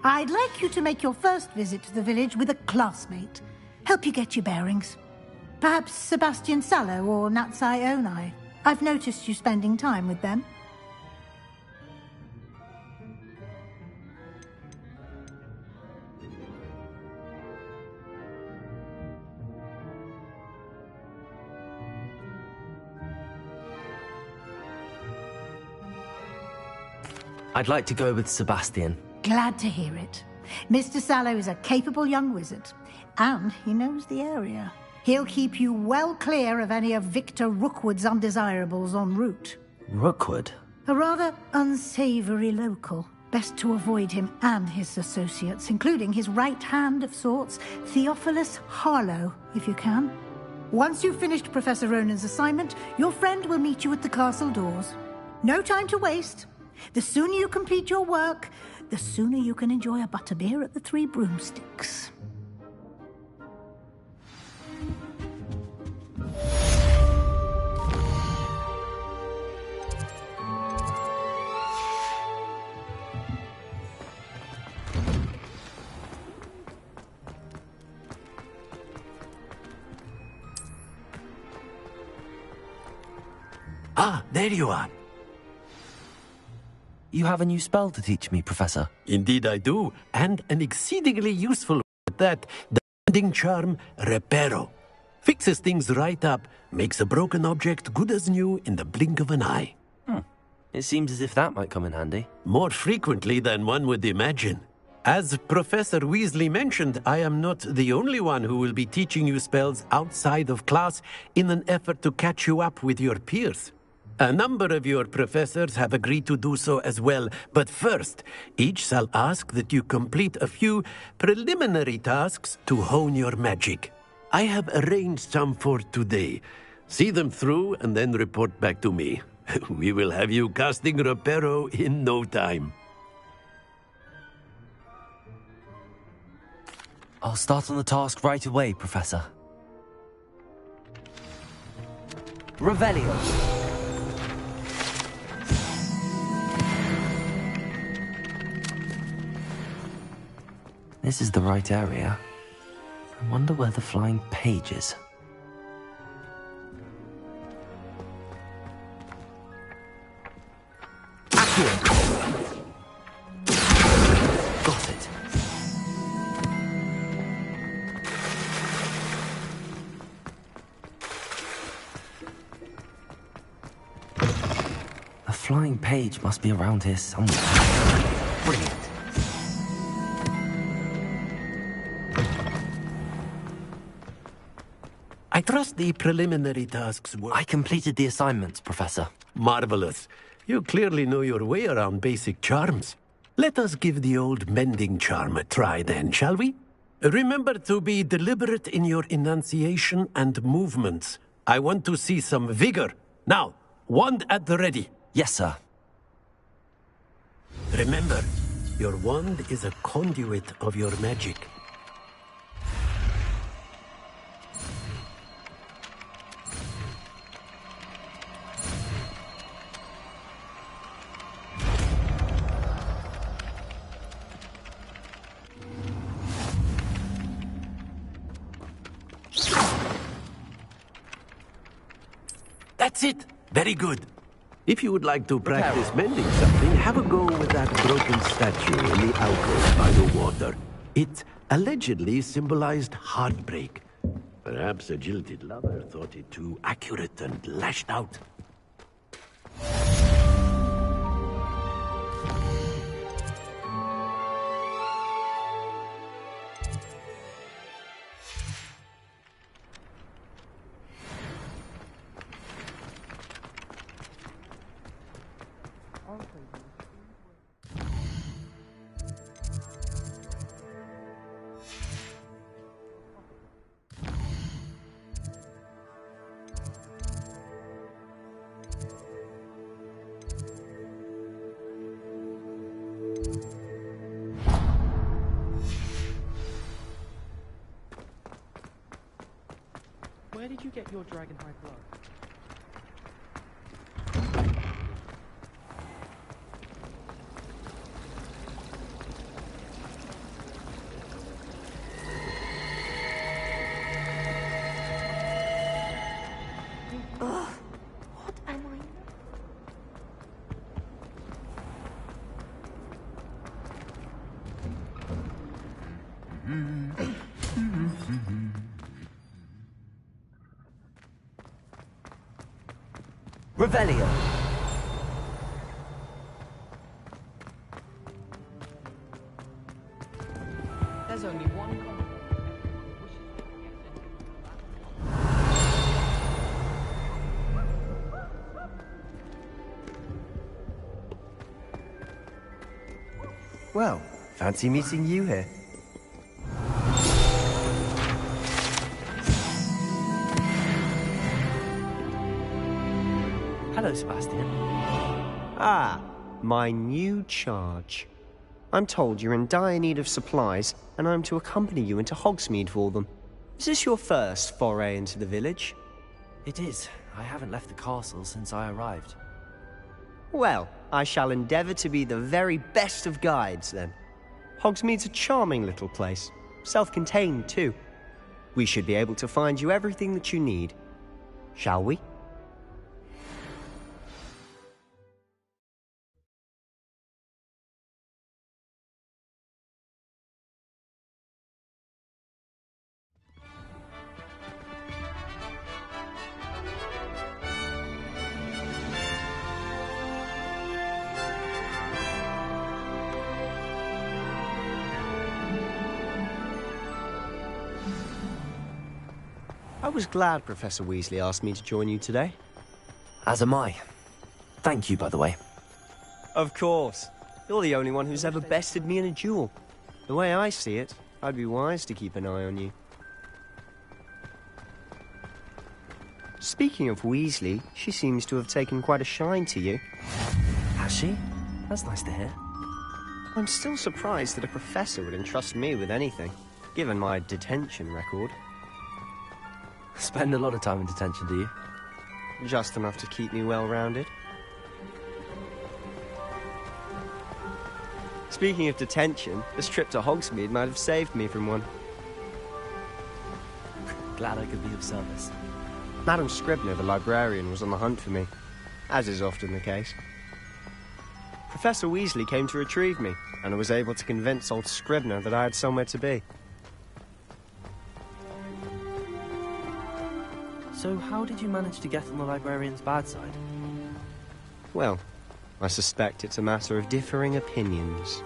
I'd like you to make your first visit to the village with a classmate. Help you get your bearings. Perhaps Sebastian Sallow or Natsai Onai. I've noticed you spending time with them. I'd like to go with Sebastian. Glad to hear it. Mr. Sallow is a capable young wizard, and he knows the area. He'll keep you well clear of any of Victor Rookwood's undesirables en route. Rookwood? A rather unsavory local. Best to avoid him and his associates, including his right hand of sorts, Theophilus Harlow, if you can. Once you've finished Professor Ronan's assignment, your friend will meet you at the castle doors. No time to waste. The sooner you complete your work, the sooner you can enjoy a butterbeer at the Three Broomsticks. Ah, there you are. You have a new spell to teach me, Professor. Indeed I do, and an exceedingly useful one at that. The Mending Charm Reparo. Fixes things right up, makes a broken object good as new in the blink of an eye. It seems as if that might come in handy. More frequently than one would imagine. As Professor Weasley mentioned, I am not the only one who will be teaching you spells outside of class in an effort to catch you up with your peers. A number of your professors have agreed to do so as well, but first, each shall ask that you complete a few preliminary tasks to hone your magic. I have arranged some for today. See them through and then report back to me. We will have you casting Reparo in no time. I'll start on the task right away, Professor. Revelio. This is the right area. I wonder where the flying page is. Got it. The flying page must be around here somewhere. Brilliant. I trust the preliminary tasks were... I completed the assignments, Professor. Marvelous. You clearly know your way around basic charms. Let us give the old mending charm a try then, shall we? Remember to be deliberate in your enunciation and movements. I want to see some vigor. Now, wand at the ready. Yes, sir. Remember, your wand is a conduit of your magic. That's it. Very good. If you would like to practice mending something, have a go with that broken statue in the alcove by the water. It allegedly symbolized heartbreak. Perhaps a jilted lover thought it too accurate and lashed out. Where did you get your Dragonhide glove? Ugh, what am I? Revelio. There's only one comment. Well, fancy meeting you here. Hello, Sebastian. Ah, my new charge. I'm told you're in dire need of supplies, and I'm to accompany you into Hogsmeade for them. Is this your first foray into the village? It is. I haven't left the castle since I arrived. Well, I shall endeavour to be the very best of guides, then. Hogsmeade's a charming little place. Self-contained, too. We should be able to find you everything that you need. Shall we? I was glad Professor Weasley asked me to join you today. As am I. Thank you, by the way. Of course. You're the only one who's ever bested me in a duel. The way I see it, I'd be wise to keep an eye on you. Speaking of Weasley, she seems to have taken quite a shine to you. Has she? That's nice to hear. I'm still surprised that a professor would entrust me with anything, given my detention record. Spend a lot of time in detention, do you? Just enough to keep me well-rounded. Speaking of detention, this trip to Hogsmeade might have saved me from one. Glad I could be of service. Madam Scribner, the librarian, was on the hunt for me, as is often the case. Professor Weasley came to retrieve me, and I was able to convince old Scribner that I had somewhere to be. So how did you manage to get on the librarian's bad side? Well, I suspect it's a matter of differing opinions.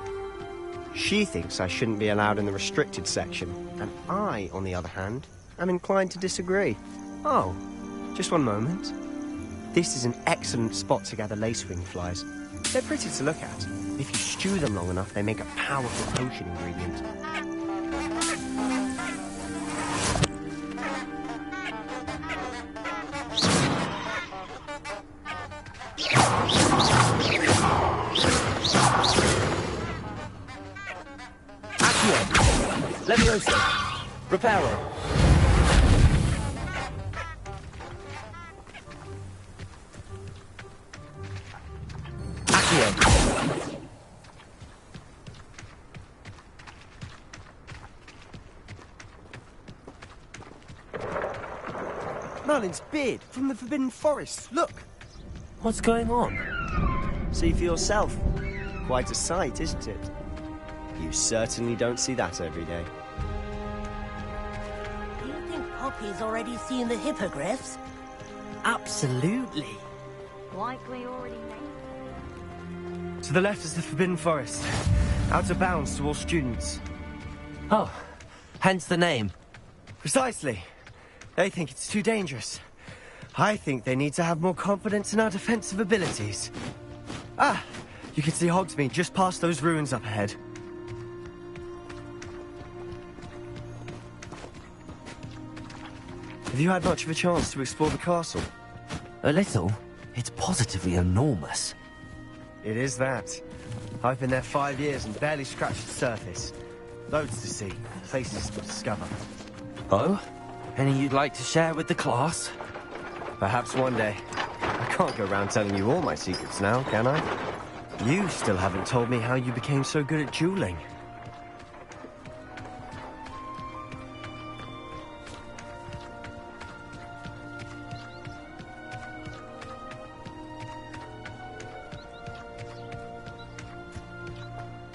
She thinks I shouldn't be allowed in the restricted section, and I, on the other hand, am inclined to disagree. Oh, just one moment. This is an excellent spot to gather lacewing flies. They're pretty to look at. If you stew them long enough, they make a powerful potion ingredient. Leviosa! Reparo! Accio! Merlin's beard from the Forbidden Forest, look! What's going on? See for yourself. Quite a sight, isn't it? You certainly don't see that every day. Do you think Poppy's already seen the hippogriffs? Absolutely. Like we already know. To the left is the Forbidden Forest. Out of bounds to all students. Oh, hence the name. Precisely. They think it's too dangerous. I think they need to have more confidence in our defensive abilities. Ah, you can see Hogsmeade just past those ruins up ahead. Have you had much of a chance to explore the castle? A little. It's positively enormous. It is that. I've been there 5 years and barely scratched the surface. Loads to see, places to discover. Oh? Any you'd like to share with the class? Perhaps one day. I can't go around telling you all my secrets now, can I? You still haven't told me how you became so good at dueling.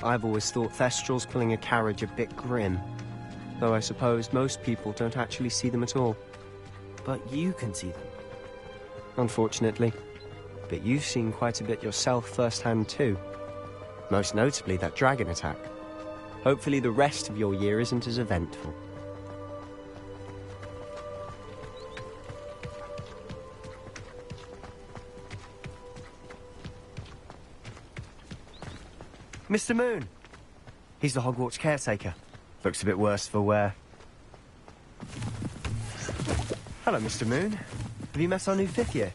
I've always thought Thestrals pulling a carriage a bit grim. Though I suppose most people don't actually see them at all. But you can see them. Unfortunately. But you've seen quite a bit yourself firsthand too. Most notably that dragon attack. Hopefully the rest of your year isn't as eventful. Mr. Moon! He's the Hogwarts caretaker. Looks a bit worse for wear. Hello, Mr. Moon. Have you met our new 5th year?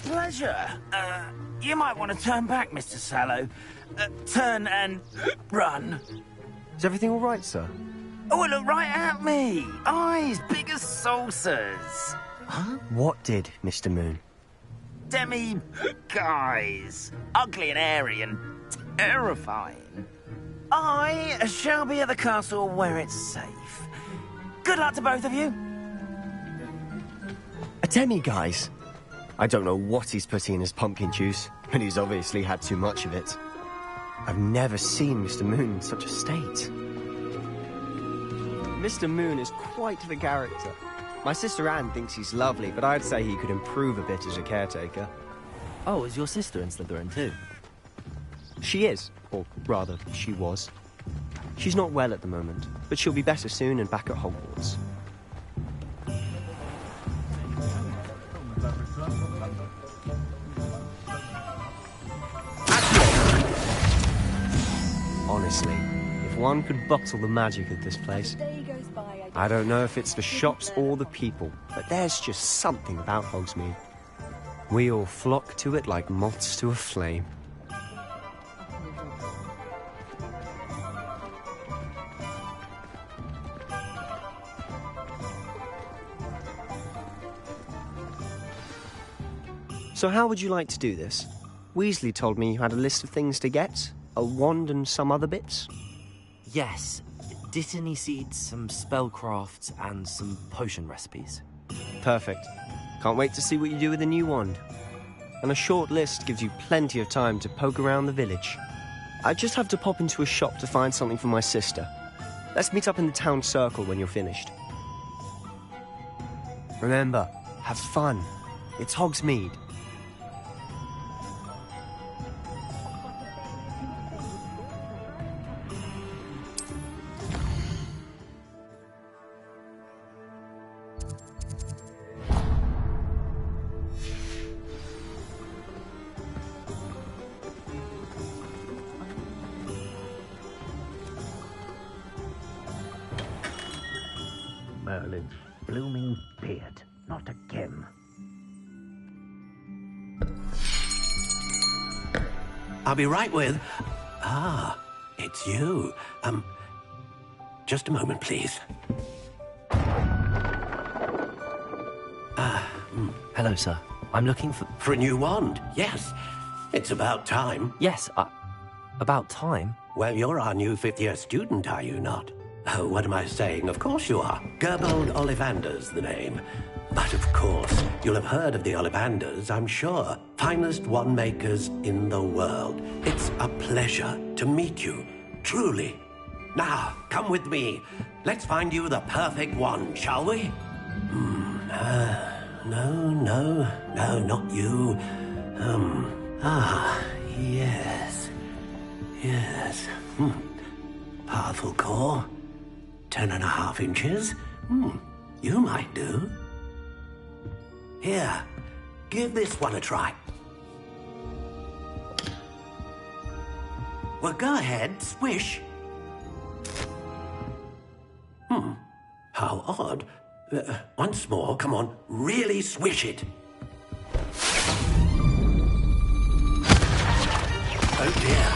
Pleasure. You might want to turn back, Mr. Sallow. Turn and run. Is everything all right, sir? Oh, look right at me. Eyes big as saucers. Huh? What did, Mr. Moon? Demi-guys. Ugly and airy and terrifying. I shall be at the castle where it's safe. Good luck to both of you. A demi-guise? I don't know what he's putting in his pumpkin juice, but he's obviously had too much of it. I've never seen Mr. Moon in such a state. Mr. Moon is quite the character. My sister Anne thinks he's lovely, but I'd say he could improve a bit as a caretaker. Oh, is your sister in Slytherin too? She is, or rather, she was. She's not well at the moment, but she'll be better soon and back at Hogwarts. Honestly, if one could bottle the magic of this place. I don't know if it's the shops or the people, but there's just something about Hogsmeade. We all flock to it like moths to a flame. So how would you like to do this? Weasley told me you had a list of things to get, a wand and some other bits. Yes. Dittany seeds, some spellcrafts, and some potion recipes. Perfect. Can't wait to see what you do with the new wand. And a short list gives you plenty of time to poke around the village. I just have to pop into a shop to find something for my sister. Let's meet up in the town circle when you're finished. Remember, have fun. It's Hogsmeade. Merlin's blooming beard, not again. I'll be right with... Ah, it's you. Just a moment, please. Hello, sir. I'm looking for... For a new wand, yes. It's about time. Yes, about time? Well, you're our new fifth-year student, are you not? Oh, what am I saying? Of course you are. Gerbold Ollivander's the name. But of course, you'll have heard of the Ollivanders, I'm sure. Finest wand makers in the world. It's a pleasure to meet you, truly. Now, come with me. Let's find you the perfect wand, shall we? No, not you. Yes. Powerful core. 10.5 inches. You might do. Here, give this one a try. Well, go ahead, swish. How odd. Once more, come on, really swish it. Oh dear.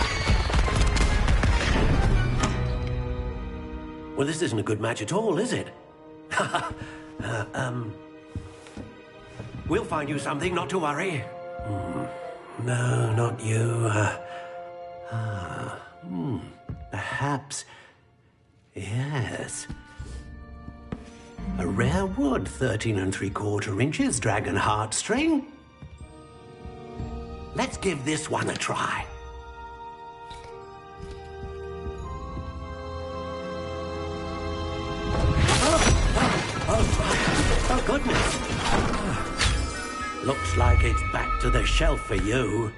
Well, this isn't a good match at all, is it? We'll find you something, not to worry. No, not you. Perhaps... Yes. A rare wood, 13 3/4 inches, dragon heartstring. Let's give this one a try. Oh, goodness. Looks like it's back to the shelf for you.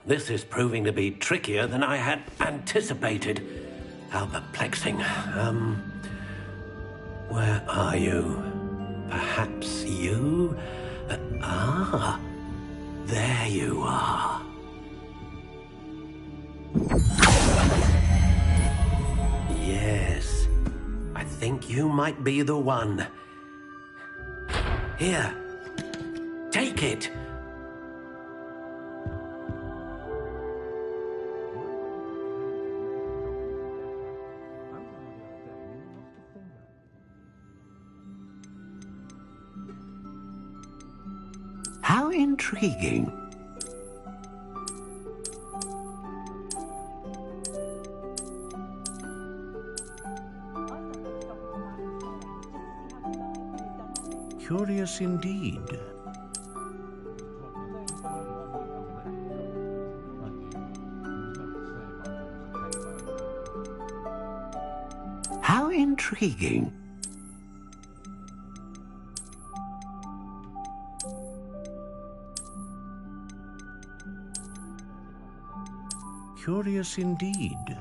This is proving to be trickier than I had anticipated. How perplexing. Where are you? Perhaps you? There you are. Yes. I think you might be the one. Here. Take it. How intriguing. Curious indeed. How intriguing. Curious indeed.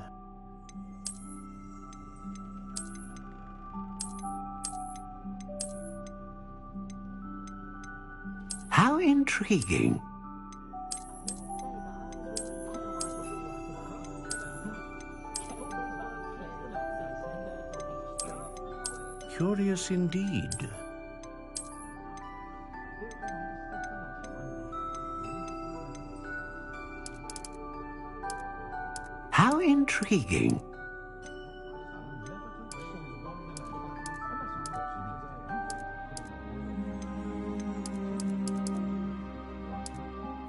How intriguing. Curious indeed. How intriguing.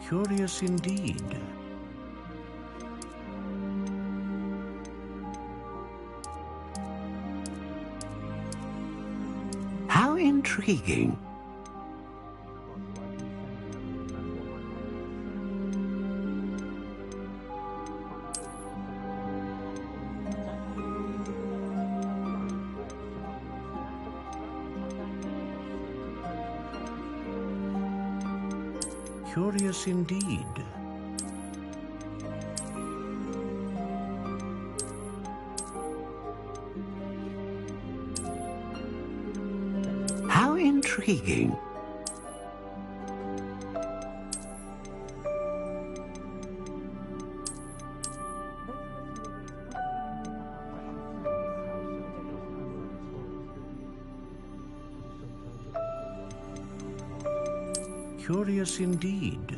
Curious indeed. How intriguing. Curious indeed. How intriguing. Curious indeed.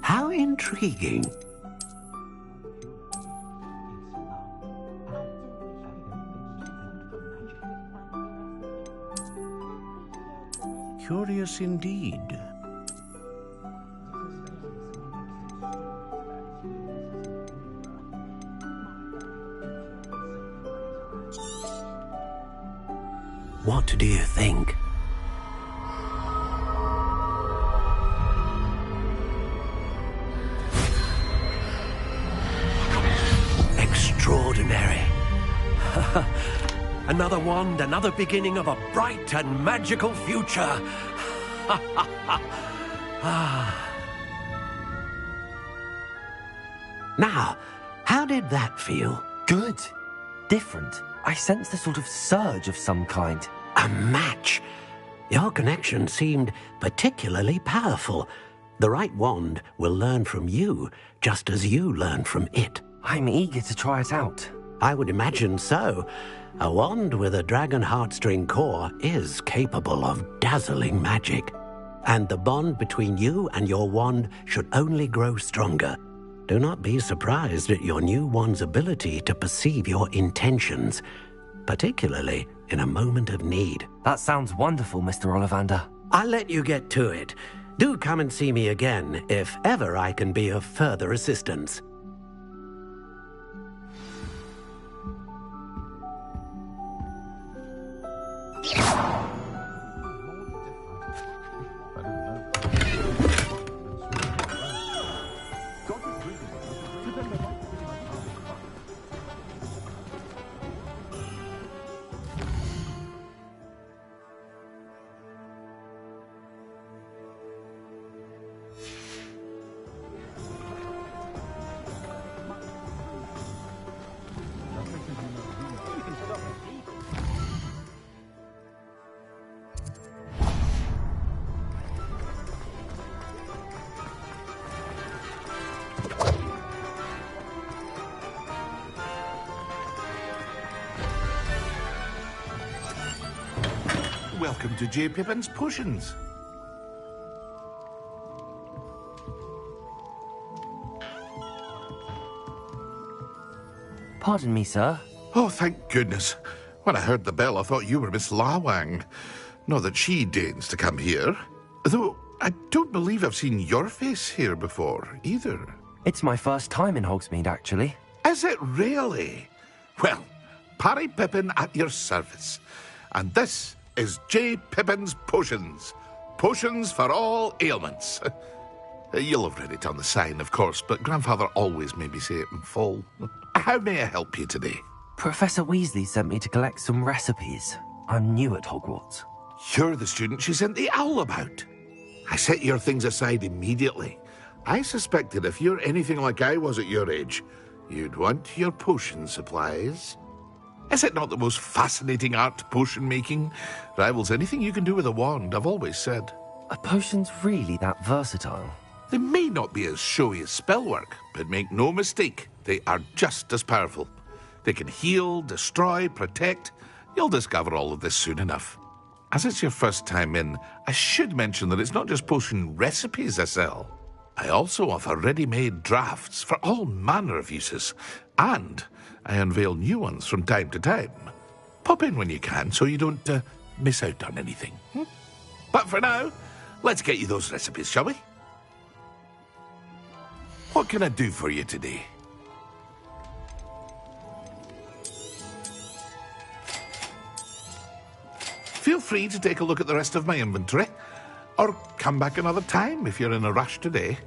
How intriguing. Curious indeed. What do you think? Extraordinary. Another wand, another beginning of a bright and magical future. Now, how did that feel? Good. Different. I sensed a sort of surge of some kind. A match. Your connection seemed particularly powerful. The right wand will learn from you, just as you learn from it. I'm eager to try it out. I would imagine so. A wand with a dragon heartstring core is capable of dazzling magic. And the bond between you and your wand should only grow stronger. Do not be surprised at your new wand's ability to perceive your intentions, particularly in a moment of need. That sounds wonderful, Mr. Ollivander. I'll let you get to it. Do come and see me again if ever I can be of further assistance. Welcome to J. Pippin's Potions. Pardon me, sir. Oh, thank goodness. When I heard the bell, I thought you were Miss Lawang. Not that she deigns to come here. Though, I don't believe I've seen your face here before, either. It's my first time in Hogsmeade, actually. Is it really? Well, Parry Pippin at your service. And this is J. Pippin's Potions. Potions for all ailments. You'll have read it on the sign, of course, but Grandfather always made me say it in full. How may I help you today? Professor Weasley sent me to collect some recipes. I'm new at Hogwarts. You're the student she sent the owl about. I set your things aside immediately. I suspected if you're anything like I was at your age, you'd want your potion supplies. Is it not the most fascinating art, potion making? Rivals anything you can do with a wand, I've always said. Are potions really that versatile? They may not be as showy as spellwork, but make no mistake, they are just as powerful. They can heal, destroy, protect. You'll discover all of this soon enough. As it's your first time in, I should mention that it's not just potion recipes I sell. I also offer ready-made drafts for all manner of uses, and I unveil new ones from time to time. Pop in when you can so you don't miss out on anything. But for now, let's get you those recipes, shall we? What can I do for you today? Feel free to take a look at the rest of my inventory, or come back another time if you're in a rush today.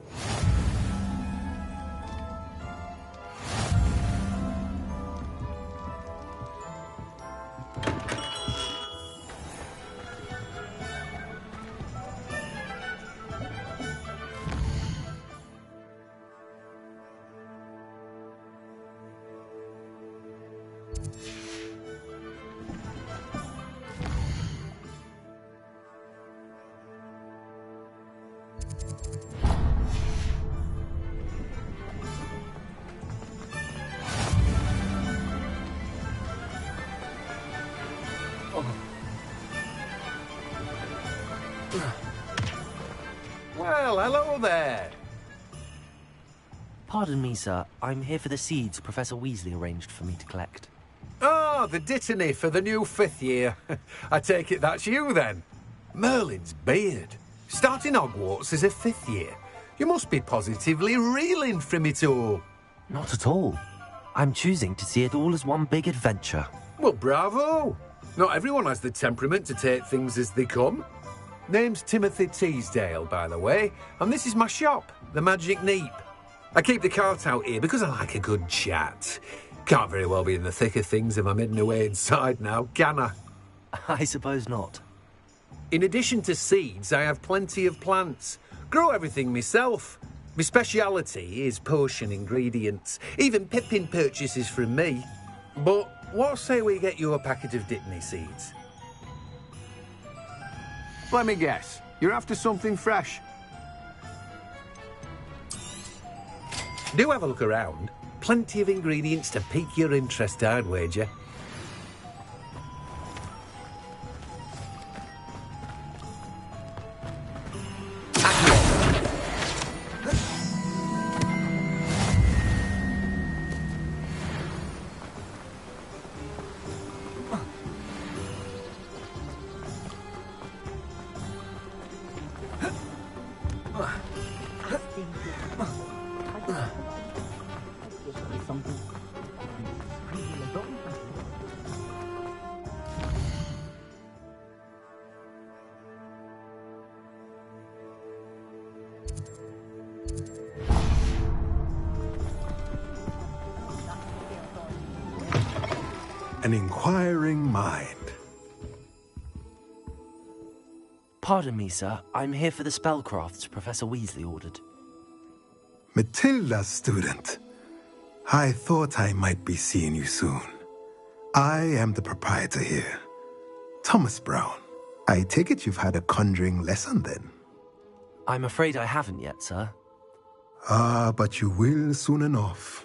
Well, hello there. Pardon me, sir. I'm here for the seeds Professor Weasley arranged for me to collect. Ah, the dittany for the new 5th year. I take it that's you, then. Merlin's beard. Starting Hogwarts as a 5th year. You must be positively reeling from it all. Not at all. I'm choosing to see it all as one big adventure. Well, bravo. Not everyone has the temperament to take things as they come. Name's Timothy Teasdale, by the way, and this is my shop, the Magic Neep. I keep the cart out here because I like a good chat. Can't very well be in the thick of things if I'm hidden away inside now, can I? I suppose not. In addition to seeds, I have plenty of plants. Grow everything myself. My speciality is potion ingredients. Even Pippin purchases from me. But what say we get you a packet of Dittany seeds? Let me guess. You're after something fresh. Do have a look around. Plenty of ingredients to pique your interest, I'd wager. An inquiring mind. Pardon me, sir. I'm here for the spellcrafts Professor Weasley ordered. Matilda's student. I thought I might be seeing you soon. I am the proprietor here, Thomas Brown. I take it you've had a conjuring lesson then? I'm afraid I haven't yet, sir. Ah, but you will soon enough.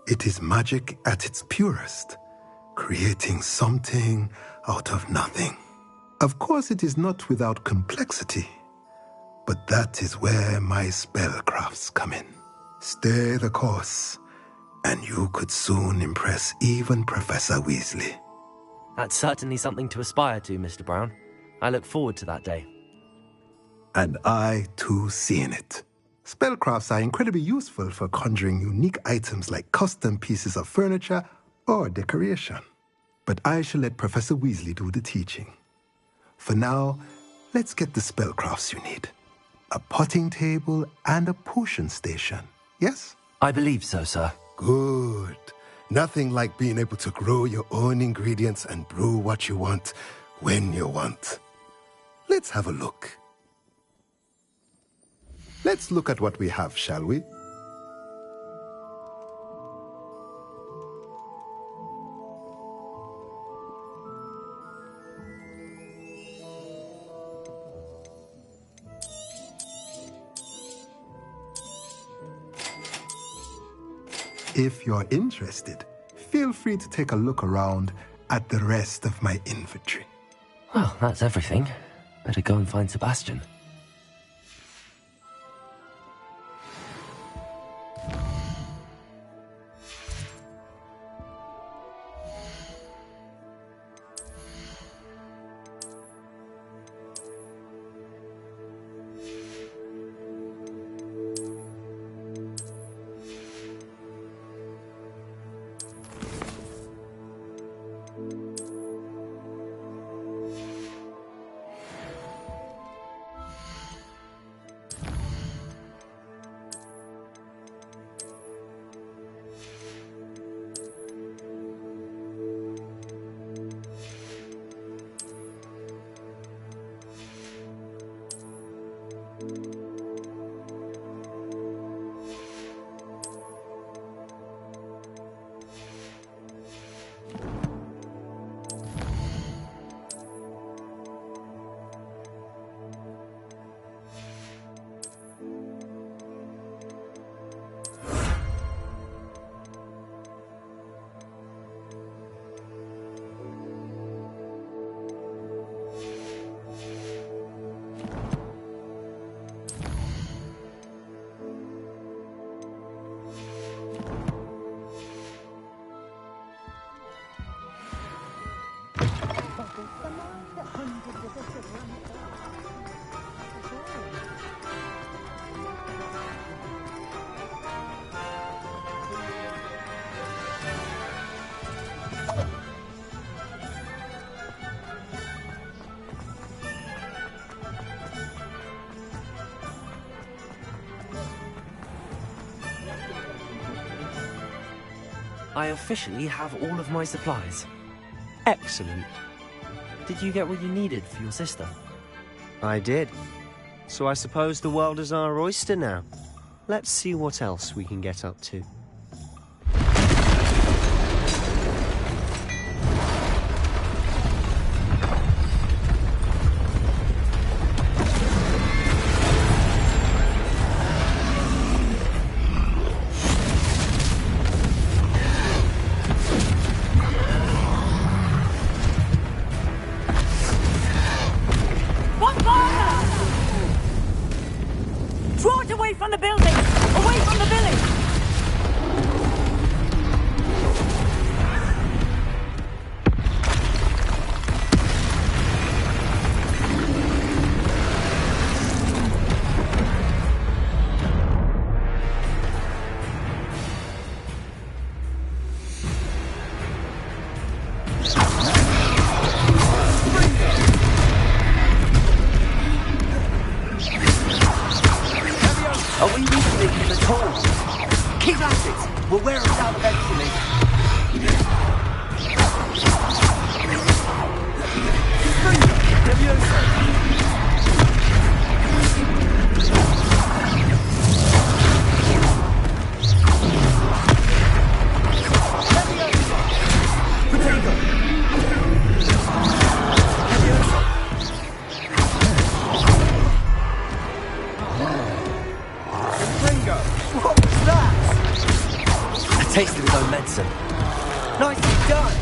It is magic at its purest, creating something out of nothing. Of course, it is not without complexity, but that is where my spellcrafts come in. Stay the course, and you could soon impress even Professor Weasley. That's certainly something to aspire to, Mr. Brown. I look forward to that day. And I, too, seeing it. Spellcrafts are incredibly useful for conjuring unique items like custom pieces of furniture or decoration. But I shall let Professor Weasley do the teaching. For now, let's get the spellcrafts you need. A potting table and a potion station, yes? I believe so, sir. Good. Nothing like being able to grow your own ingredients and brew what you want when you want. Let's have a look. Let's look at what we have, shall we? If you're interested, feel free to take a look around at the rest of my inventory. Well, that's everything. Better go and find Sebastian. I officially have all of my supplies. Excellent. Did you get what you needed for your sister? I did. So I suppose the world is our oyster now. Let's see what else we can get up to. Tasted his own medicine. Nicely done!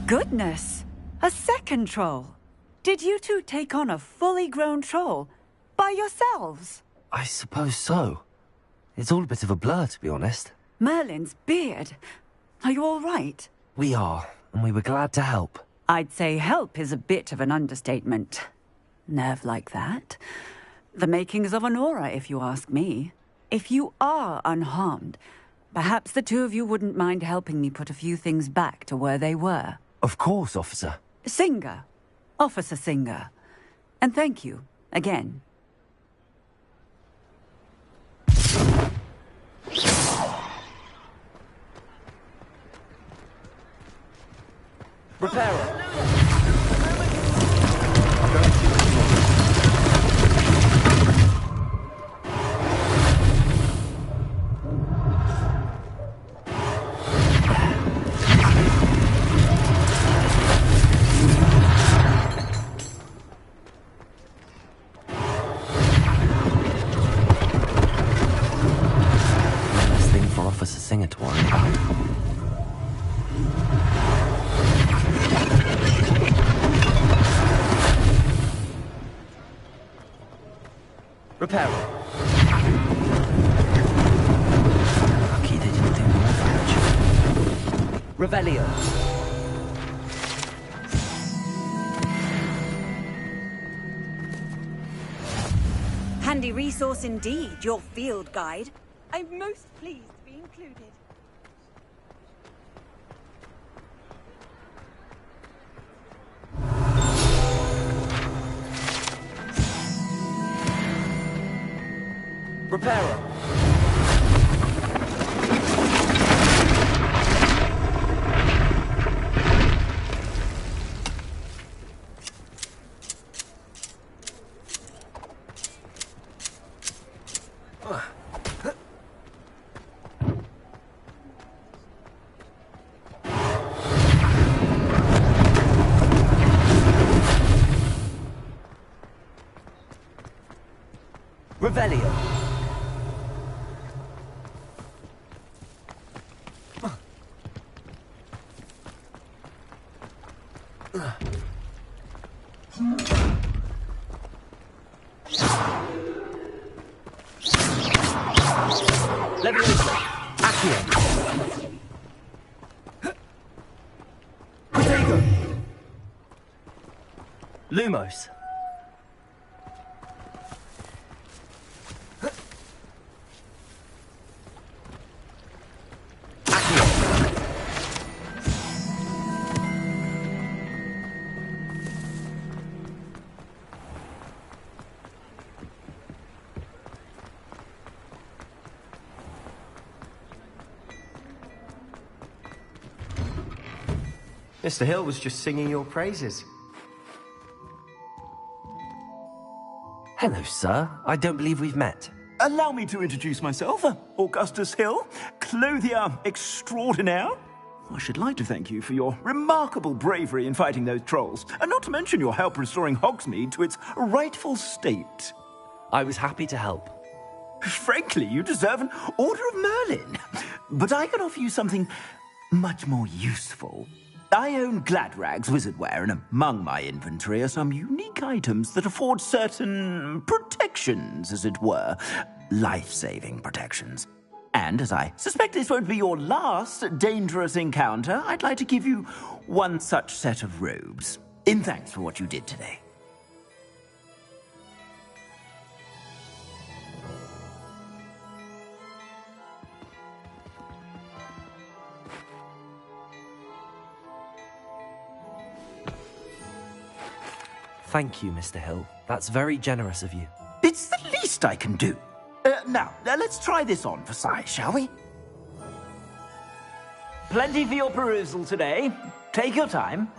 Goodness! A second troll! Did you two take on a fully grown troll? By yourselves? I suppose so. It's all a bit of a blur, to be honest. Merlin's beard. Are you all right? We are, and we were glad to help. I'd say help is a bit of an understatement. Nerve like that. The makings of an aura, if you ask me. If you are unharmed, perhaps the two of you wouldn't mind helping me put a few things back to where they were. Of course, officer. Singer. Officer Singer. And thank you, again. Repairer. Last thing for Officer Singer to worry about. Repairer. Lucky they didn't do more damage. Revelio. Handy resource indeed, your field guide. I'm most pleased to be included. Repairer. Revelio. Leviosa. Accio. Protego. Lumos. Mr. Hill was just singing your praises. Hello, sir. I don't believe we've met. Allow me to introduce myself, Augustus Hill, clothier extraordinaire. I should like to thank you for your remarkable bravery in fighting those trolls, and not to mention your help restoring Hogsmeade to its rightful state. I was happy to help. Frankly, you deserve an Order of Merlin. But I can offer you something much more useful. I own Gladrag's wizardware, and among my inventory are some unique items that afford certain protections, as it were. Life-saving protections. And as I suspect this won't be your last dangerous encounter, I'd like to give you one such set of robes, in thanks for what you did today. Thank you, Mr. Hill. That's very generous of you. It's the least I can do. Now, let's try this on for size, shall we? Plenty for your perusal today. Take your time.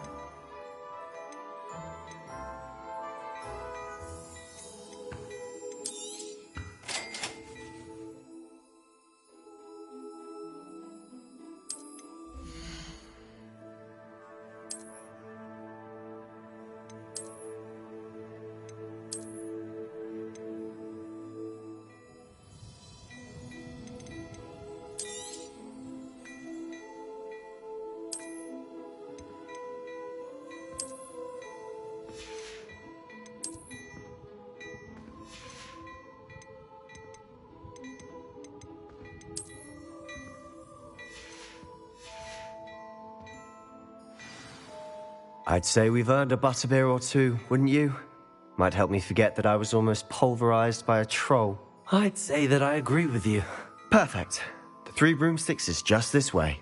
I'd say we've earned a butterbeer or two, wouldn't you? Might help me forget that I was almost pulverized by a troll. I'd say that I agree with you. Perfect. The 3 broomsticks is just this way.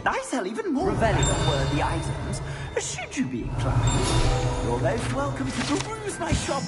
I sell even more Revelio-worthy items, should you be inclined. You're most welcome to peruse my shop